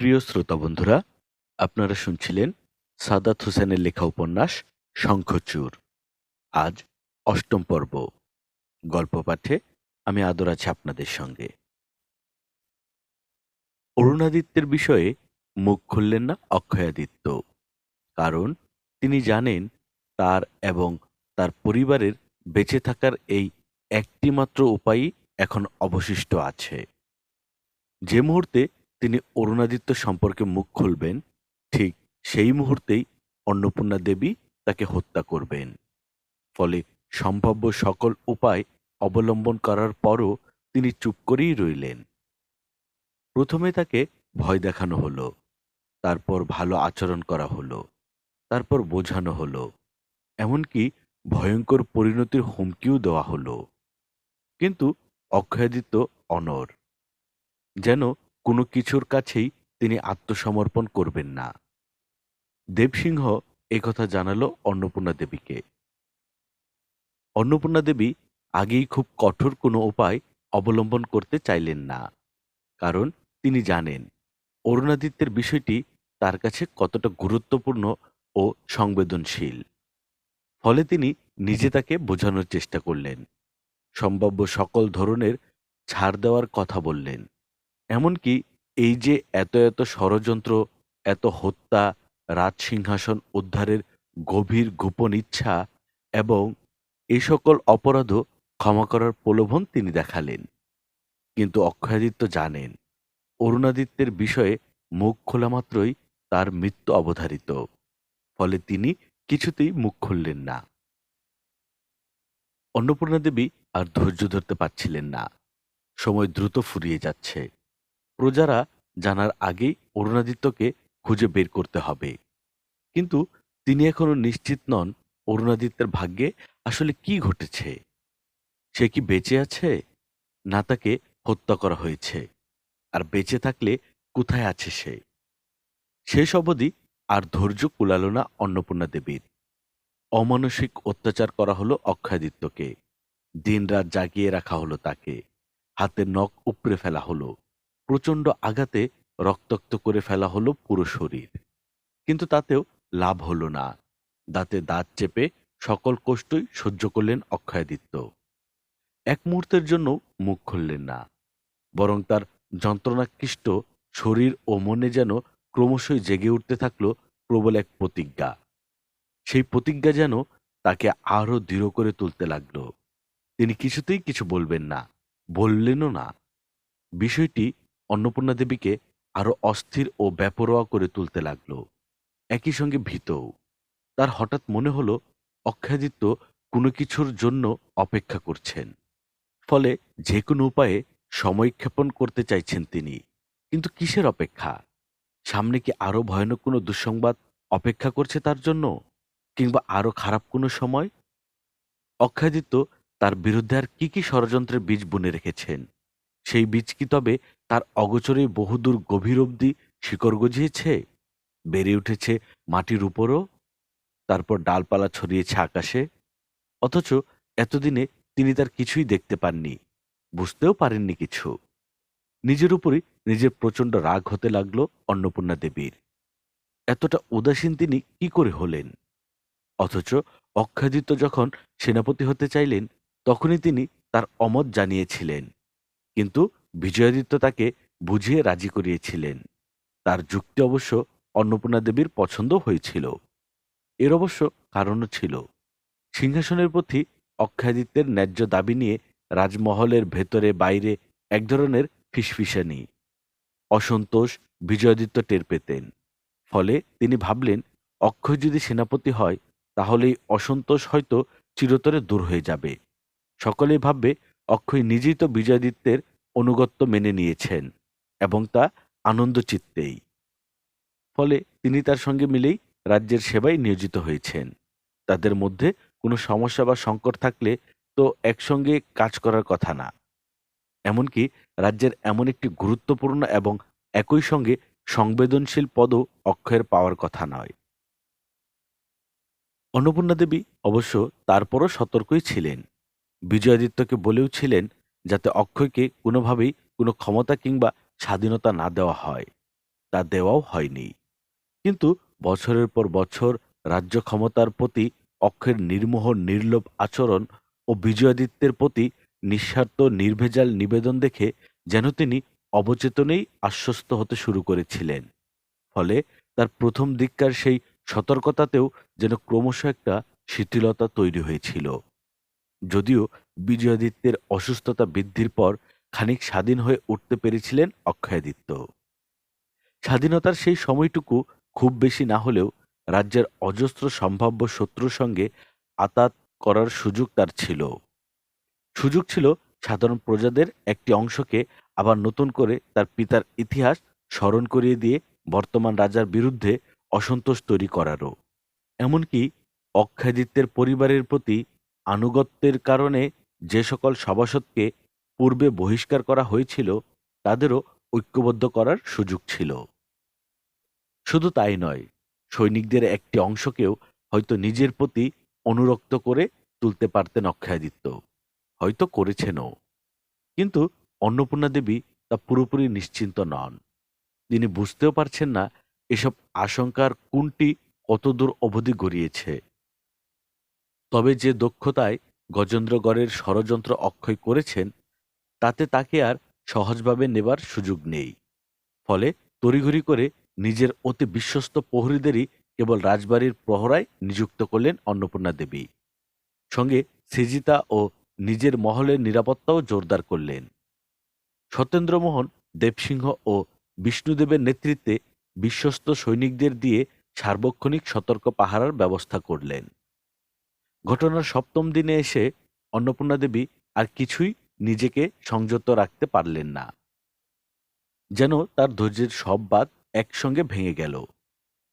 প্রিয় শ্রোতা বন্ধুরা, আপনারা শুনছিলেন সাদাত হোসেনের লেখা উপন্যাস শঙ্খচূড়। আজ অষ্টম পর্ব। গল্প পাঠে আমি আদর আছি আপনাদের সঙ্গে। অরুণাদিত্যের বিষয়ে মুখ খুললেন না অক্ষয়াদিত্য। কারণ তিনি জানেন তার এবং তার পরিবারের বেঁচে থাকার এই একটিমাত্র উপায়ই এখন অবশিষ্ট আছে। যে মুহূর্তে তিনি অরুণাদিত্য সম্পর্কে মুখ খুলবেন, ঠিক সেই মুহূর্তেই অন্নপূর্ণা দেবী তাকে হত্যা করবেন। ফলে সম্ভাব্য সকল উপায় অবলম্বন করার পরও তিনি চুপ করেই রইলেন। প্রথমে তাকে ভয় দেখানো হলো, তারপর ভালো আচরণ করা হলো, তারপর বোঝানো হলো, এমনকি ভয়ঙ্কর পরিণতির হুমকিও দেওয়া হলো। কিন্তু অক্ষয়াদিত্য অনড়, যেন কোনো কিছুর কাছেই তিনি আত্মসমর্পণ করবেন না। দেবসিংহ একথা জানালো অন্নপূর্ণা দেবীকে। অন্নপূর্ণা দেবী আগেই খুব কঠোর কোনো উপায় অবলম্বন করতে চাইলেন না। কারণ তিনি জানেন অরুণাদিত্যের বিষয়টি তার কাছে কতটা গুরুত্বপূর্ণ ও সংবেদনশীল। ফলে তিনি নিজে তাকে বোঝানোর চেষ্টা করলেন, সম্ভাব্য সকল ধরনের ছাড় দেওয়ার কথা বললেন। এমনকি এই যে এত এত ষড়যন্ত্র, এত হত্যা, রাজসিংহাসন উদ্ধারের গভীর গোপন ইচ্ছা এবং এই সকল অপরাধও ক্ষমা করার প্রলোভন তিনি দেখালেন। কিন্তু অক্ষয়াদিত্য জানেন অরুণাদিত্যের বিষয়ে মুখ খোলা মাত্রই তার মৃত্যু অবধারিত। ফলে তিনি কিছুতেই মুখ খুললেন না। অন্নপূর্ণা দেবী আর ধৈর্য ধরতে পারছিলেন না। সময় দ্রুত ফুরিয়ে যাচ্ছে। প্রজারা জানার আগেই অরুণাদিত্যকে খুঁজে বের করতে হবে। কিন্তু তিনি এখনো নিশ্চিত নন অরুণাদিত্যের ভাগ্যে আসলে কি ঘটেছে। সে কি বেঁচে আছে, না তাকে হত্যা করা হয়েছে? আর বেঁচে থাকলে কোথায় আছে সে? শেষ অবধি আর ধৈর্য কুলাল না অন্নপূর্ণা দেবীর। অমানসিক অত্যাচার করা হলো অক্ষয়াদিত্যকে। দিনরাত জাগিয়ে রাখা হলো তাকে। হাতের নখ উপড়ে ফেলা হলো। প্রচণ্ড আঘাতে রক্তাক্ত করে ফেলা হলো পুরো শরীর। কিন্তু তাতেও লাভ হলো না। দাঁতে দাঁত চেপে সকল কষ্টই সহ্য করলেন অক্ষয়াদিত্য। এক মুহূর্তের জন্য মুখ খুললেন না, বরং তার যন্ত্রণাক্লিষ্ট শরীর ও মনে যেন ক্রমশই জেগে উঠতে থাকল প্রবল এক প্রতিজ্ঞা। সেই প্রতিজ্ঞা যেন তাকে আরো দৃঢ় করে তুলতে লাগল। তিনি কিছুতেই কিছু বলবেন না, বললেনও না। বিষয়টি অন্নপূর্ণা দেবীকে আরো অস্থির ও বেপরোয়া করে তুলতে লাগল, একই সঙ্গে ভীতও। তার হঠাৎ মনে হলো অক্ষয়াদিত্য কোনো কিছুর জন্য অপেক্ষা করছেন। ফলে যে কোনো উপায়ে সময়ক্ষেপণ করতে চাইছেন তিনি। কিন্তু কিসের অপেক্ষা? সামনে কি আরো ভয়ানক কোনো দুঃসংবাদ অপেক্ষা করছে তার জন্য? কিংবা আরো খারাপ কোনো সময়? অক্ষয়াদিত্য তার বিরুদ্ধে আর কি কি ষড়যন্ত্রের বীজ বুনে রেখেছেন? সেই বীজ কি তবে তার অগোচরেই বহুদূর গভীর অবধি শিকড় গজিয়েছে, বেড়ে উঠেছে মাটির উপরও, তারপর ডালপালা ছড়িয়েছে আকাশে? অথচ এতদিনে তিনি তার কিছুই দেখতে পাননি, বুঝতেও পারেননি কিছু। নিজের উপরই নিজের প্রচণ্ড রাগ হতে লাগলো অন্নপূর্ণা দেবীর। এতটা উদাসীন তিনি কি করে হলেন? অথচ অক্ষয়াদিত্য যখন সেনাপতি হতে চাইলেন, তখনই তিনি তার অমত জানিয়েছিলেন। কিন্তু বিজয়াদিত্য তাকে বুঝিয়ে রাজি করিয়েছিলেন। তার যুক্তি অবশ্য অন্নপূর্ণা দেবীর পছন্দ হয়েছিল। এর অবশ্য কারণও ছিল। সিংহাসনের প্রতি অক্ষয়াদিত্যের ন্যায্য দাবি নিয়ে রাজমহলের ভেতরে বাইরে এক ধরনের ফিসফিসানি, অসন্তোষ বিজয়াদিত্য টের পেতেন। ফলে তিনি ভাবলেন, অক্ষয় যদি সেনাপতি হয় তাহলে এই অসন্তোষ হয়তো চিরতরে দূর হয়ে যাবে। সকলেই ভাববে অক্ষয় নিজেই তো বিজয়াদিত্যের অনুগত্য মেনে নিয়েছেন এবং তা আনন্দ চিত্তেই। ফলে তিনি তার সঙ্গে মিলেই রাজ্যের সেবায় নিয়োজিত হয়েছেন। তাদের মধ্যে কোনো সমস্যা বা সংকট থাকলে তো একসঙ্গে কাজ করার কথা না। এমনকি রাজ্যের এমন একটি গুরুত্বপূর্ণ এবং একই সঙ্গে সংবেদনশীল পদও অক্ষয়ের পাওয়ার কথা নয়। অন্নপূর্ণা দেবী অবশ্য তারপরও সতর্কই ছিলেন। বিজয়াদিত্যকে বলেও ছিলেন যাতে অক্ষয়কে কোনোভাবেই কোনো ক্ষমতা কিংবা স্বাধীনতা না দেওয়া হয়। তা দেওয়াও হয়নি। কিন্তু বছরের পর বছর রাজ্য ক্ষমতার প্রতি অক্ষয়ের নির্মোহ নির্লোভ আচরণ ও বিজয়াদিত্যের প্রতি নিঃস্বার্থ নির্ভেজাল নিবেদন দেখে যেন তিনি অবচেতনেই আশ্বস্ত হতে শুরু করেছিলেন। ফলে তার প্রথম দিককার সেই সতর্কতাতেও যেন ক্রমশ একটা শিথিলতা তৈরি হয়েছিল। যদিও বিজয়াদিত্যের অসুস্থতা বৃদ্ধির পর খানিক স্বাধীন হয়ে উঠতে পেরেছিলেন অক্ষয়াদিত্য। স্বাধীনতার সেই সময়টুকু খুব বেশি না হলেও রাজ্যের অজস্র সম্ভাব্য শত্রুর সঙ্গে আতাত করার সুযোগ তার ছিল। সুযোগ ছিল সাধারণ প্রজাদের একটি অংশকে আবার নতুন করে তার পিতার ইতিহাস স্মরণ করিয়ে দিয়ে বর্তমান রাজার বিরুদ্ধে অসন্তোষ তৈরি করারও। এমনকি অক্ষয়াদিত্যের পরিবারের প্রতি আনুগত্যের কারণে যে সকল সভাসদকে পূর্বে বহিষ্কার করা হয়েছিল তাদেরও ঐক্যবদ্ধ করার সুযোগ ছিল। শুধু তাই নয়, সৈনিকদের একটি অংশকেও হয়তো নিজের প্রতি অনুরক্ত করে তুলতে পারতেন অক্ষয়াদিত্য। হয়তো করেছেনও। কিন্তু অন্নপূর্ণা দেবী তা পুরোপুরি নিশ্চিন্ত নন। তিনি বুঝতেও পারছেন না এসব আশঙ্কার কোনটি কতদূর অবধি গড়িয়েছে। তবে যে দক্ষতায় গজেন্দ্রগড়ের ষড়যন্ত্র অক্ষয় করেছেন তাতে তাকে আর সহজভাবে নেবার সুযোগ নেই। ফলে তড়িঘড়ি করে নিজের অতি বিশ্বস্ত প্রহরীদেরই কেবল রাজবাড়ির প্রহরায় নিযুক্ত করলেন অন্নপূর্ণা দেবী। সঙ্গে সৃজিতা ও নিজের মহলের নিরাপত্তাও জোরদার করলেন। সত্যেন্দ্রমোহন দেবসিংহ ও বিষ্ণুদেবের নেতৃত্বে বিশ্বস্ত সৈনিকদের দিয়ে সার্বক্ষণিক সতর্ক পাহারার ব্যবস্থা করলেন। ঘটনার সপ্তম দিনে এসে অন্নপূর্ণা দেবী আর কিছুই নিজেকে সংযত রাখতে পারলেন না। যেন তার ধৈর্যের সব বাঁধ একসঙ্গে ভেঙে গেল।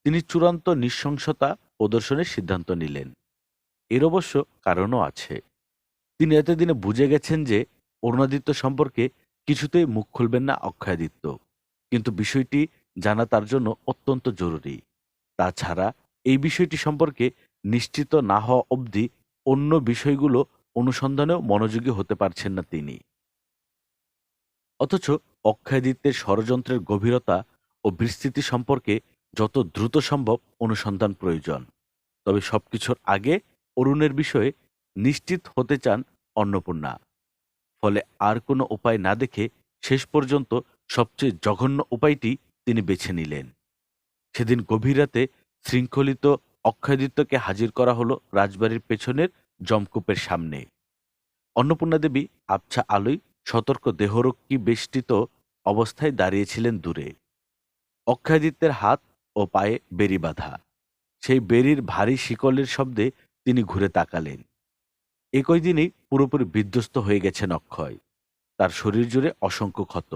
তিনি চূড়ান্ত নৃশংসতা প্রদর্শনের সিদ্ধান্ত নিলেন। এর অবশ্য কারণও আছে। তিনি এতদিনে বুঝে গেছেন যে অরুণাদিত্য সম্পর্কে কিছুতেই মুখ খুলবেন না অক্ষয়াদিত্য। কিন্তু বিষয়টি জানা তার জন্য অত্যন্ত জরুরি। তাছাড়া এই বিষয়টি সম্পর্কে নিশ্চিত না হওয়া অবধি অন্য বিষয়গুলো অনুসন্ধানেও মনোযোগী হতে পারছেন না তিনি। অথচ অক্ষয়াদিত্যের ষড়যন্ত্রের গভীরতা ও বিস্তৃতি সম্পর্কে যত দ্রুত সম্ভব অনুসন্ধান প্রয়োজন। তবে সবকিছুর আগে অরুণের বিষয়ে নিশ্চিত হতে চান অন্নপূর্ণা। ফলে আর কোনো উপায় না দেখে শেষ পর্যন্ত সবচেয়ে জঘন্য উপায়টি তিনি বেছে নিলেন। সেদিন গভীর রাতে শৃঙ্খলিত অক্ষয়াদিত্যকে হাজির করা হলো রাজবাড়ির পেছনের জমকূপের সামনে। অন্নপূর্ণা দেবী আবছা আলোয় সতর্ক দেহরক্ষী বেষ্টিত অবস্থায় দাঁড়িয়েছিলেন দূরে। অক্ষয়াদিত্যের হাত ও পায়ে বেড়ি বাঁধা। সেই বেড়ির ভারী শিকলের শব্দে তিনি ঘুরে তাকালেন। এ কয়দিনেই পুরোপুরি বিধ্বস্ত হয়ে গেছেন অক্ষয়। তার শরীর জুড়ে অসংখ্য ক্ষত।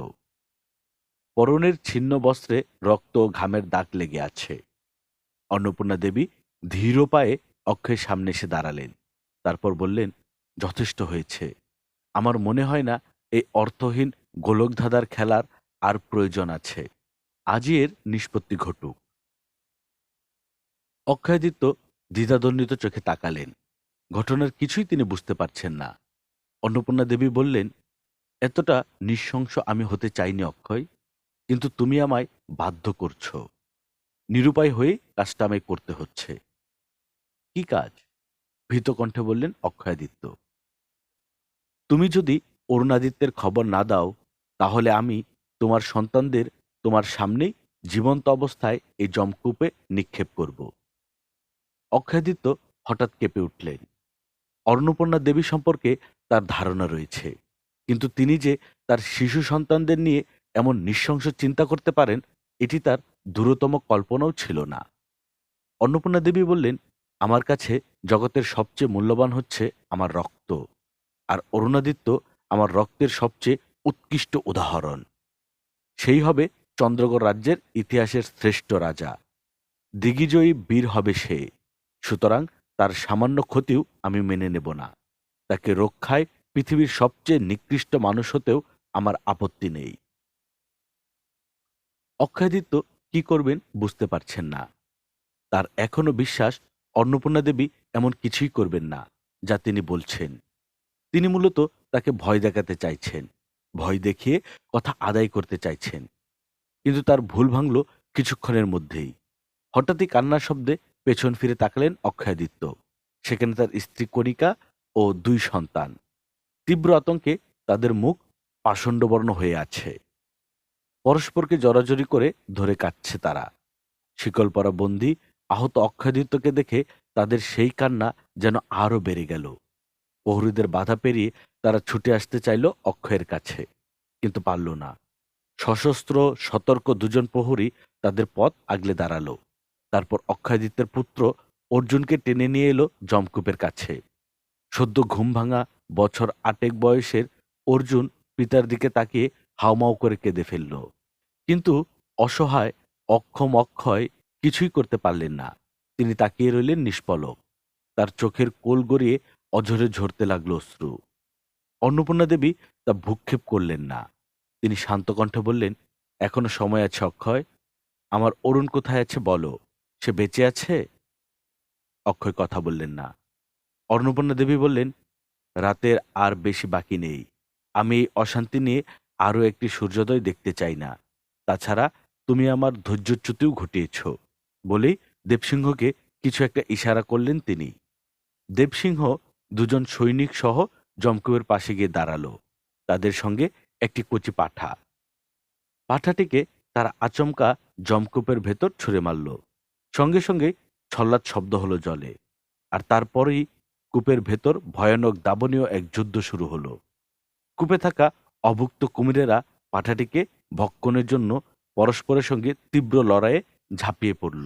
পরনের ছিন্ন বস্ত্রে রক্ত ও ঘামের দাগ লেগে আছে। অন্নপূর্ণা দেবী ধীর পায়ে অক্ষয়ের সামনে এসে দাঁড়ালেন। তারপর বললেন, যথেষ্ট হয়েছে। আমার মনে হয় না এই অর্থহীন গোলকধাঁধার খেলার আর প্রয়োজন আছে। আজই এর নিষ্পত্তি ঘটুক। অক্ষয়াদিত্য দ্বিধাদ্বন্দ্বিত চোখে তাকালেন। ঘটনার কিছুই তিনি বুঝতে পারছেন না। অন্নপূর্ণা দেবী বললেন, এতটা নৃশংস আমি হতে চাইনি অক্ষয়, কিন্তু তুমি আমায় বাধ্য করছ। নিরুপায় হয়ে কাজটা আমায় করতে হচ্ছে। কি কাজ? ভীত কণ্ঠে বললেন অক্ষয়াদিত্য। তুমি যদি অরুণাদিত্যের খবর না দাও তাহলে আমি তোমার সন্তানদের তোমার সামনেই জীবন্ত অবস্থায় এই জমকূপে নিক্ষেপ করব। অক্ষয়াদিত্য হঠাৎ কেঁপে উঠলেন। অন্নপূর্ণা দেবী সম্পর্কে তার ধারণা রয়েছে, কিন্তু তিনি যে তার শিশু সন্তানদের নিয়ে এমন নৃশংস চিন্তা করতে পারেন এটি তার দূরতম কল্পনাও ছিল না। অন্নপূর্ণা দেবী বললেন, আমার কাছে জগতের সবচেয়ে মূল্যবান হচ্ছে আমার রক্ত, আর অরুণাদিত্য আমার রক্তের সবচেয়ে উৎকৃষ্ট উদাহরণ। সেই হবে চন্দ্রগড় রাজ্যের ইতিহাসের শ্রেষ্ঠ রাজা। দিগ্বিজয়ী বীর হবে সে। সুতরাং তার সামান্য ক্ষতিও আমি মেনে নেব না। তাকে রক্ষায় পৃথিবীর সবচেয়ে নিকৃষ্ট মানুষ হতেও আমার আপত্তি নেই। অক্ষয়াদিত্য কি করবেন বুঝতে পারছেন না। তার এখনো বিশ্বাস অন্নপূর্ণা দেবী এমন কিছুই করবেন না যা তিনি বলছেন। তিনি মূলত তাকে ভয় দেখাতে চাইছেন, ভয় দেখিয়ে কথা আদায় করতে চাইছেন। কিন্তু তার ভুল ভাঙল কিছুক্ষণের মধ্যেই। হঠাৎই কান্নার শব্দে পেছন ফিরে তাকালেন অক্ষয়াদিত্য। সেখানে তার স্ত্রী কণিকা ও 2 সন্তান। তীব্র আতঙ্কে তাদের মুখ পাষণ্ডবর্ণ হয়ে আছে। পরস্পরকে জড়াজড়ি করে ধরে কাঁদছে তারা। শিকল পরা বন্দী আহত অক্ষয়াদিত্যকে দেখে তাদের সেই কান্না যেন আরো বেড়ে গেল। প্রহরীদের বাধা পেরিয়ে তারা ছুটে আসতে চাইল অক্ষয়ের কাছে, কিন্তু পারল না। সশস্ত্র সতর্ক 2 জন প্রহরী তাদের পথ আগলে দাঁড়ালো। তারপর অক্ষয়াদিত্যের পুত্র অর্জুনকে টেনে নিয়ে এলো যমকূপের কাছে। সদ্য ঘুম ভাঙা বছর 8 বয়সের অর্জুন পিতার দিকে তাকিয়ে হাউমাউ করে কেঁদে ফেলল। কিন্তু অসহায় অক্ষম অক্ষয় কিছুই করতে পারলেন না। তিনি তাকিয়ে রইলেন নিষ্পলক। তার চোখের কোল গড়িয়ে অঝরে ঝরতে লাগলো অশ্রু। অন্নপূর্ণা দেবী তা ভ্রুক্ষেপ করলেন না। তিনি শান্ত কণ্ঠে বললেন, এখনো সময় আছে অক্ষয়। আমার অরুণ কোথায় আছে বলো। সে বেঁচে আছে? অক্ষয় কথা বললেন না। অন্নপূর্ণা দেবী বললেন, রাতের আর বেশি বাকি নেই। আমি এই অশান্তি নিয়ে আরো একটি সূর্যোদয় দেখতে চাই না। তাছাড়া তুমি আমার ধৈর্যচ্যুতিও ঘটিয়েছ। বলেই দেবসিংহকে কিছু একটা ইশারা করলেন তিনি। দেবসিংহ 2 জন সৈনিক সহ যমকূপের পাশে গিয়ে দাঁড়ালো। তাদের সঙ্গে একটি কচি পাঠা। পাঠাটিকে তারা আচমকা যমকূপের ভেতর ছুঁড়ে মারল। সঙ্গে সঙ্গে ছল্লাদ শব্দ হলো জলে। আর তারপরেই কূপের ভেতর ভয়ানক দাবনীয় এক যুদ্ধ শুরু হলো। কূপে থাকা অভুক্ত কুমিরেরা পাঠাটিকে ভক্ষণের জন্য পরস্পরের সঙ্গে তীব্র লড়াইয়ে ঝাঁপিয়ে পড়ল।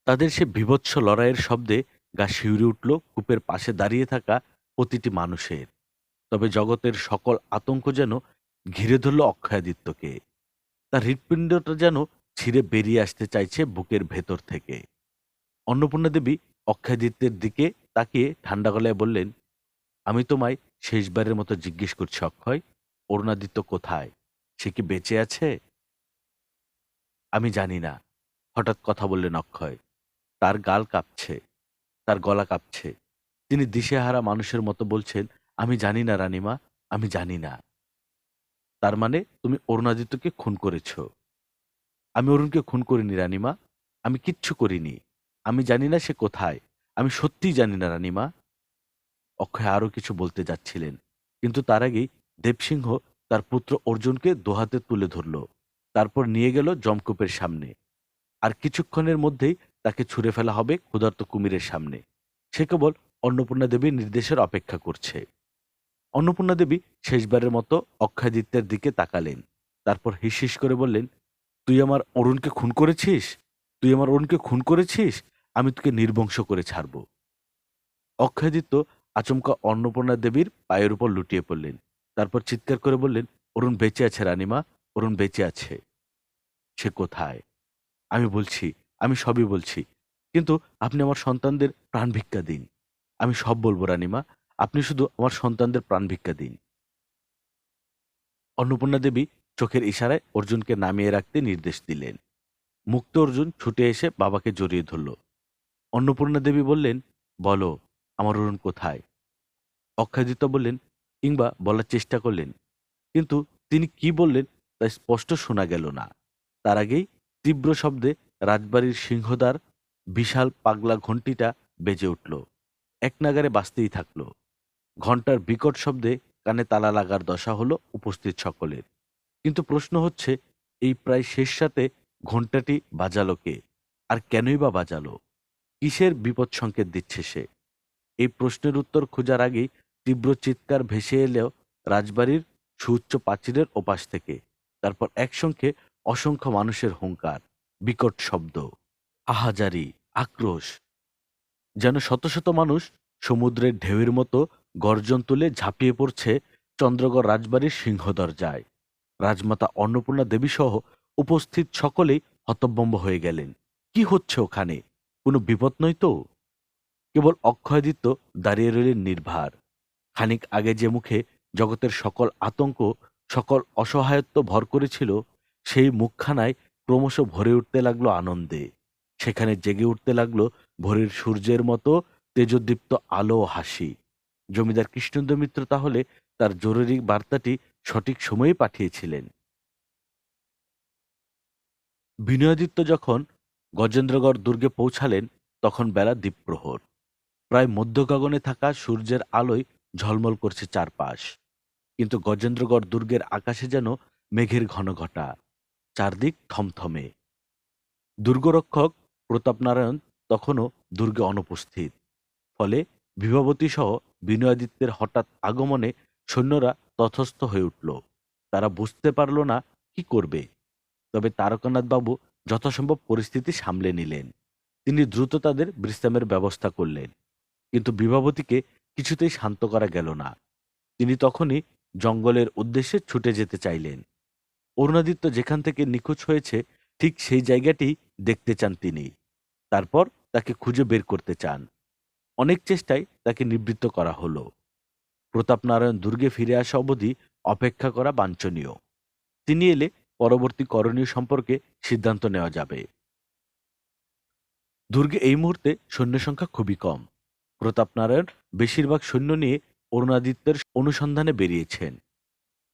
তাদের সে বীভৎস লড়াইয়ের শব্দে গা শিউরে উঠল কূপের পাশে দাঁড়িয়ে থাকা প্রতিটি মানুষের। তবে জগতের সকল আতঙ্ক যেন ঘিরে ধরল অক্ষয়াদিত্যকে। তার হৃৎপিণ্ডটা যেন ছিঁড়ে বেরিয়ে আসতে চাইছে বুকের ভেতর থেকে। অন্নপূর্ণা দেবী অক্ষয়াদিত্যের দিকে তাকিয়ে ঠান্ডা গলায় বললেন, আমি তোমায় শেষবারের মতো জিজ্ঞেস করছি অক্ষয়, অরুণাদিত্য কোথায়? সে কি বেঁচে আছে? আমি জানি না, হঠাৎ কথা বললেন অক্ষয়। তার গাল কাঁপছে, তার গলা কাঁপছে। তিনি দিশেহারা মানুষের মতো বলছেন, আমি জানি না রানীমা, আমি জানি না। তার মানে তুমি অরুণাদিত্যকে খুন করেছ? আমি অরুণকে খুন করিনি রানীমা, আমি কিচ্ছু করিনি। আমি জানি না সে কোথায়, আমি সত্যিই জানি না রানীমা। অক্ষয় আরো কিছু বলতে যাচ্ছিলেন, কিন্তু তার আগেই দেবসিংহ তার পুত্র অর্জুনকে দোহাতে তুলে ধরল। তারপর নিয়ে গেল যমকূপের সামনে। আর কিছুক্ষণের মধ্যেই তাকে ছুঁড়ে ফেলা হবে ক্ষুধার্ত কুমিরের সামনে। সে কেবল অন্নপূর্ণা দেবীর নির্দেশের অপেক্ষা করছে। অন্নপূর্ণা দেবী শেষবারের মতো অক্ষয়াদিত্যের দিকে তাকালেন। তারপর হিসহিস করে বললেন, তুই আমার অরুণকে খুন করেছিস? তুই আমার অরুণকে খুন করেছিস? আমি তোকে নির্বংশ করে ছাড়ব। অক্ষয়াদিত্য আচমকা অন্নপূর্ণা দেবীর পায়ের উপর লুটিয়ে পড়লেন। তারপর চিৎকার করে বললেন, অরুণ বেঁচে আছে রানীমা, অরুণ বেঁচে আছে। সে কোথায়? আমি বলছি, আমি সবই বলছি। কিন্তু আপনি আমার সন্তানদের প্রাণ ভিক্ষা দিন। আমি সব বলবো রানীমা, আপনি শুধু আমার সন্তানদের প্রাণ ভিক্ষা দিন। অন্নপূর্ণা দেবী চোখের ইশারায় অর্জুনকে নামিয়ে রাখতে নির্দেশ দিলেন। মুক্ত অর্জুন ছুটে এসে বাবাকে জড়িয়ে ধরল। অন্নপূর্ণা দেবী বললেন, বলো, আমার অরুণ কোথায়? অক্ষয়াদিত্য বললেন, কিংবা বলার চেষ্টা করলেন, কিন্তু তিনি কি বললেন তা স্পষ্ট শোনা গেল না। তার আগেই তীব্র শব্দে রাজবাড়ির সিংহদ্বার বিশাল পাগলা ঘণ্টিটা বেজে উঠল। একনাগাড়ে বাজতেই থাকল। ঘণ্টার বিকট শব্দে কানে তালা লাগার দশা হলো উপস্থিত সকলের। কিন্তু প্রশ্ন হচ্ছে, এই প্রায় শেষ রাতে ঘণ্টাটি বাজালো কে? আর কেনই বা বাজালো? কিসের বিপদ সংকেত দিচ্ছে সে? এই প্রশ্নের উত্তর খোঁজার আগেই তীব্র চিৎকার ভেসে এলেও রাজবাড়ির সুউচ্চ প্রাচীরের ওপাশ থেকে। তারপর একসঙ্গে অসংখ্য মানুষের হুঙ্কার, বিকট শব্দ, আহাজারি, আক্রোশ। যেন শত শত মানুষ সমুদ্রের ঢেউয়ের মতো গর্জন তুলে ঝাঁপিয়ে পড়ছে চন্দ্রগড় রাজবাড়ির সিংহদরজায়। রাজমাতা অন্নপূর্ণা দেবীসহ উপস্থিত সকলেই হতভম্ব হয়ে গেলেন। কি হচ্ছে ওখানে? কোনো বিপদ নয় তো? কেবল অক্ষয়াদিত্য দাঁড়িয়ে রইলেন নির্ভার। খানিক আগে যে মুখে জগতের সকল আতঙ্ক, সকল অসহায়ত্ব ভর করেছিল, সেই মুখখানায় ক্রমশ ভরে উঠতে লাগলো আনন্দে। সেখানে জেগে উঠতে লাগলো ভোরের সূর্যের মতো তেজোদ্দীপ্ত আলো ও হাসি। জমিদার কৃষ্ণেন্দ্র মিত্র তাহলে তার জরুরি বার্তাটি সঠিক সময়ে পাঠিয়েছিলেন। বিনয়াদিত্য যখন গজেন্দ্রগড় দুর্গে পৌঁছালেন তখন বেলা দ্বীপ্রহর। প্রায় মধ্য গগনে থাকা সূর্যের আলোয় ঝলমল করছে চারপাশ। কিন্তু গজেন্দ্রগড় দুর্গের আকাশে যেন মেঘের ঘনঘটা, চারদিক থমথমে। দুর্গরক্ষক প্রতাপনারায়ণ তখনও দুর্গে অনুপস্থিত। ফলে বিভাবতী সহ বিনয়াদিত্যের হঠাৎ আগমনে সৈন্যরা তথস্থ হয়ে উঠল। তারা বুঝতে পারল না কি করবে। তবে তারকানাথবাবু যথাসম্ভব পরিস্থিতি সামলে নিলেন। তিনি দ্রুত তাদের বিশ্রামের ব্যবস্থা করলেন। কিন্তু বিভাবতীকে কিছুতেই শান্ত করা গেল না। তিনি তখনই জঙ্গলের উদ্দেশ্যে ছুটে যেতে চাইলেন। অরুণাদিত্য যেখান থেকে নিখোঁজ হয়েছে ঠিক সেই জায়গাটি দেখতে চান তিনি। তারপর তাকে খুঁজে বের করতে চান। অনেক চেষ্টায় তাকে নিবৃত্ত করা হলো। প্রতাপনারায়ণ দুর্গে ফিরে আসা অবধি অপেক্ষা করা বাঞ্ছনীয়। তিনি এলে পরবর্তী করণীয় সম্পর্কে সিদ্ধান্ত নেওয়া যাবে। দুর্গে এই মুহূর্তে সৈন্য সংখ্যা খুবই কম। প্রতাপনারায়ণ বেশিরভাগ সৈন্য নিয়ে অরুণাদিত্যের অনুসন্ধানে বেরিয়েছেন।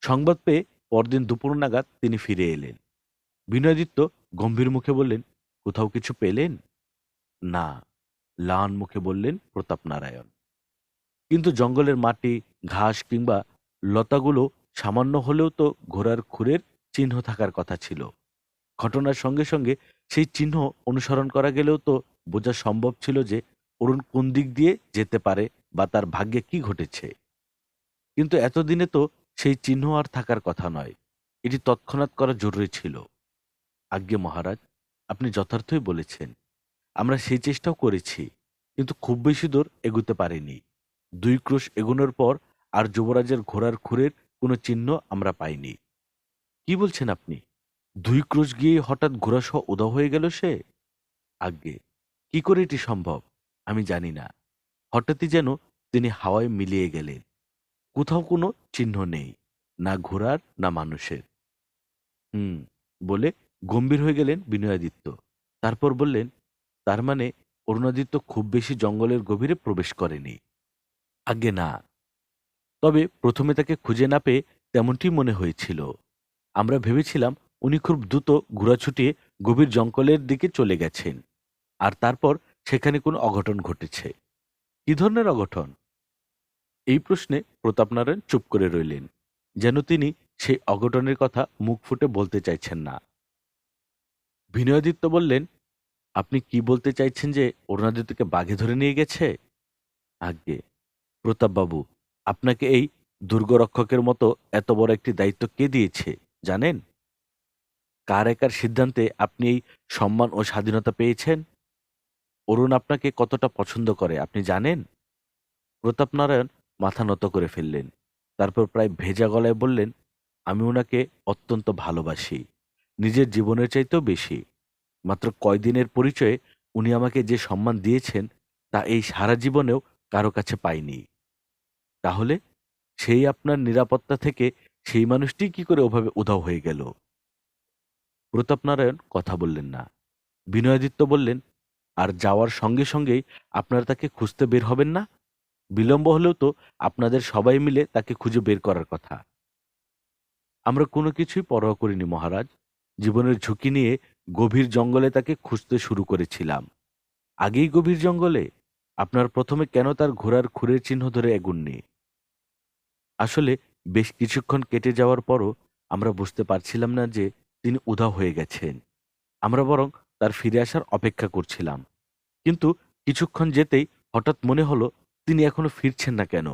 সংবাদ পেয়ে পরদিন দুপুর নাগাদ তিনি ফিরে এলেন। বিনয়াদিত্য গম্ভীর মুখে বললেন, কোথাও কিছু পেলেন? না, ম্লান মুখে বললেন প্রতাপনারায়ণ। কিন্তু জঙ্গলের মাটি, ঘাস কিংবা লতাগুলো সামান্য হলেও তো ঘোড়ার খুরের চিহ্ন থাকার কথা ছিল। ঘটনার সঙ্গে সঙ্গে সেই চিহ্ন অনুসরণ করা গেলেও তো বোঝা সম্ভব ছিল যে অরুণ কোন দিক দিয়ে যেতে পারে বা তার ভাগ্যে কি ঘটেছে। কিন্তু এতদিনে তো সেই চিহ্ন আর থাকার কথা নয়। এটি তৎক্ষণাৎ করা জরুরি ছিল। আজ্ঞে মহারাজ, আপনি যথার্থই বলেছেন। আমরা সেই চেষ্টাও করেছি, কিন্তু খুব বেশি দূর এগুতে পারিনি। 2 ক্রোশ এগোনোর পর আর যুবরাজের ঘোড়ার খুরের কোনো চিহ্ন আমরা পাইনি। কি বলছেন আপনি? 2 ক্রোশ গিয়েই হঠাৎ ঘোড়াসহ উধাও হয়ে গেল সে? আজ্ঞে, কি করে এটি সম্ভব আমি জানি না। হঠাৎই যেন তিনি হাওয়ায় মিলিয়ে গেলেন। কোথাও কোনো চিহ্ন নেই, না ঘোড়ার না মানুষের। হুম, বলে গম্ভীর হয়ে গেলেন বিনয়াদিত্য। তারপর বললেন, তার মানে অরুণাদিত্য খুব বেশি জঙ্গলের গভীরে প্রবেশ করেনি। আজ্ঞে না, তবে প্রথমে তাকে খুঁজে না পেয়ে তেমনটি মনে হয়েছিল। আমরা ভেবেছিলাম উনি খুব দ্রুত ঘোড়া ছুটিয়ে গভীর জঙ্গলের দিকে চলে গেছেন, আর তারপর সেখানে কোনো অঘটন ঘটেছে। কি ধরনের অঘটন? এই প্রশ্নে প্রতাপনারায়ণ চুপ করে রইলেন, যেন তিনি সেই অঘটনের কথা মুখ ফুটে বলতে চাইছেন না। বিনয়াদিত্য বললেন, আপনি কি বলতে চাইছেন যে অরুণাদিত্যকে বাঘে ধরে নিয়ে গেছে? আজ্ঞে, প্রতাপবাবু, আপনাকে এই দুর্গরক্ষকের মতো এত বড় একটি দায়িত্ব কে দিয়েছে জানেন? কার একার সিদ্ধান্তে আপনি এই সম্মান ও স্বাধীনতা পেয়েছেন? অরুণ আপনাকে কতটা পছন্দ করে আপনি জানেন? প্রতাপনারায়ণ মাথা নত করে ফেললেন। তারপর প্রায় ভেজা গলায় বললেন, আমি ওনাকে অত্যন্ত ভালোবাসি, নিজের জীবনের চাইতেও বেশি। মাত্র কয়দিনের পরিচয়ে উনি আমাকে যে সম্মান দিয়েছেন তা এই সারা জীবনেও কারো কাছে পাইনি। তাহলে সেই আপনার নিরাপত্তা থেকে সেই মানুষটি কি করে ওভাবে উধাও হয়ে গেল? প্রতাপনারায়ণ কথা বললেন না। বিনয়াদিত্য বললেন, আর যাওয়ার সঙ্গে সঙ্গেই আপনারা তাকে খুঁজতে বের হবেন না? বিলম্ব হলেও তো আপনাদের সবাই মিলে তাকে খুঁজে বের করার কথা। আমরা কোনো কিছুই পরোয়া করিনি মহারাজ। জীবনের ঝুঁকি নিয়ে গভীর জঙ্গলে তাকে খুঁজতে শুরু করেছিলাম। আগেই গভীর জঙ্গলে? আপনার প্রথমে কেন তার ঘোড়ার খুরের চিহ্ন ধরে এগুননি? আসলে বেশ কিছুক্ষণ কেটে যাওয়ার পরও আমরা বুঝতে পারছিলাম না যে তিনি উধাও হয়ে গেছেন। আমরা বরং তার ফিরে আসার অপেক্ষা করছিলাম। কিন্তু কিছুক্ষণ যেতেই হঠাৎ মনে হলো তিনি এখনো ফিরছেন না কেন।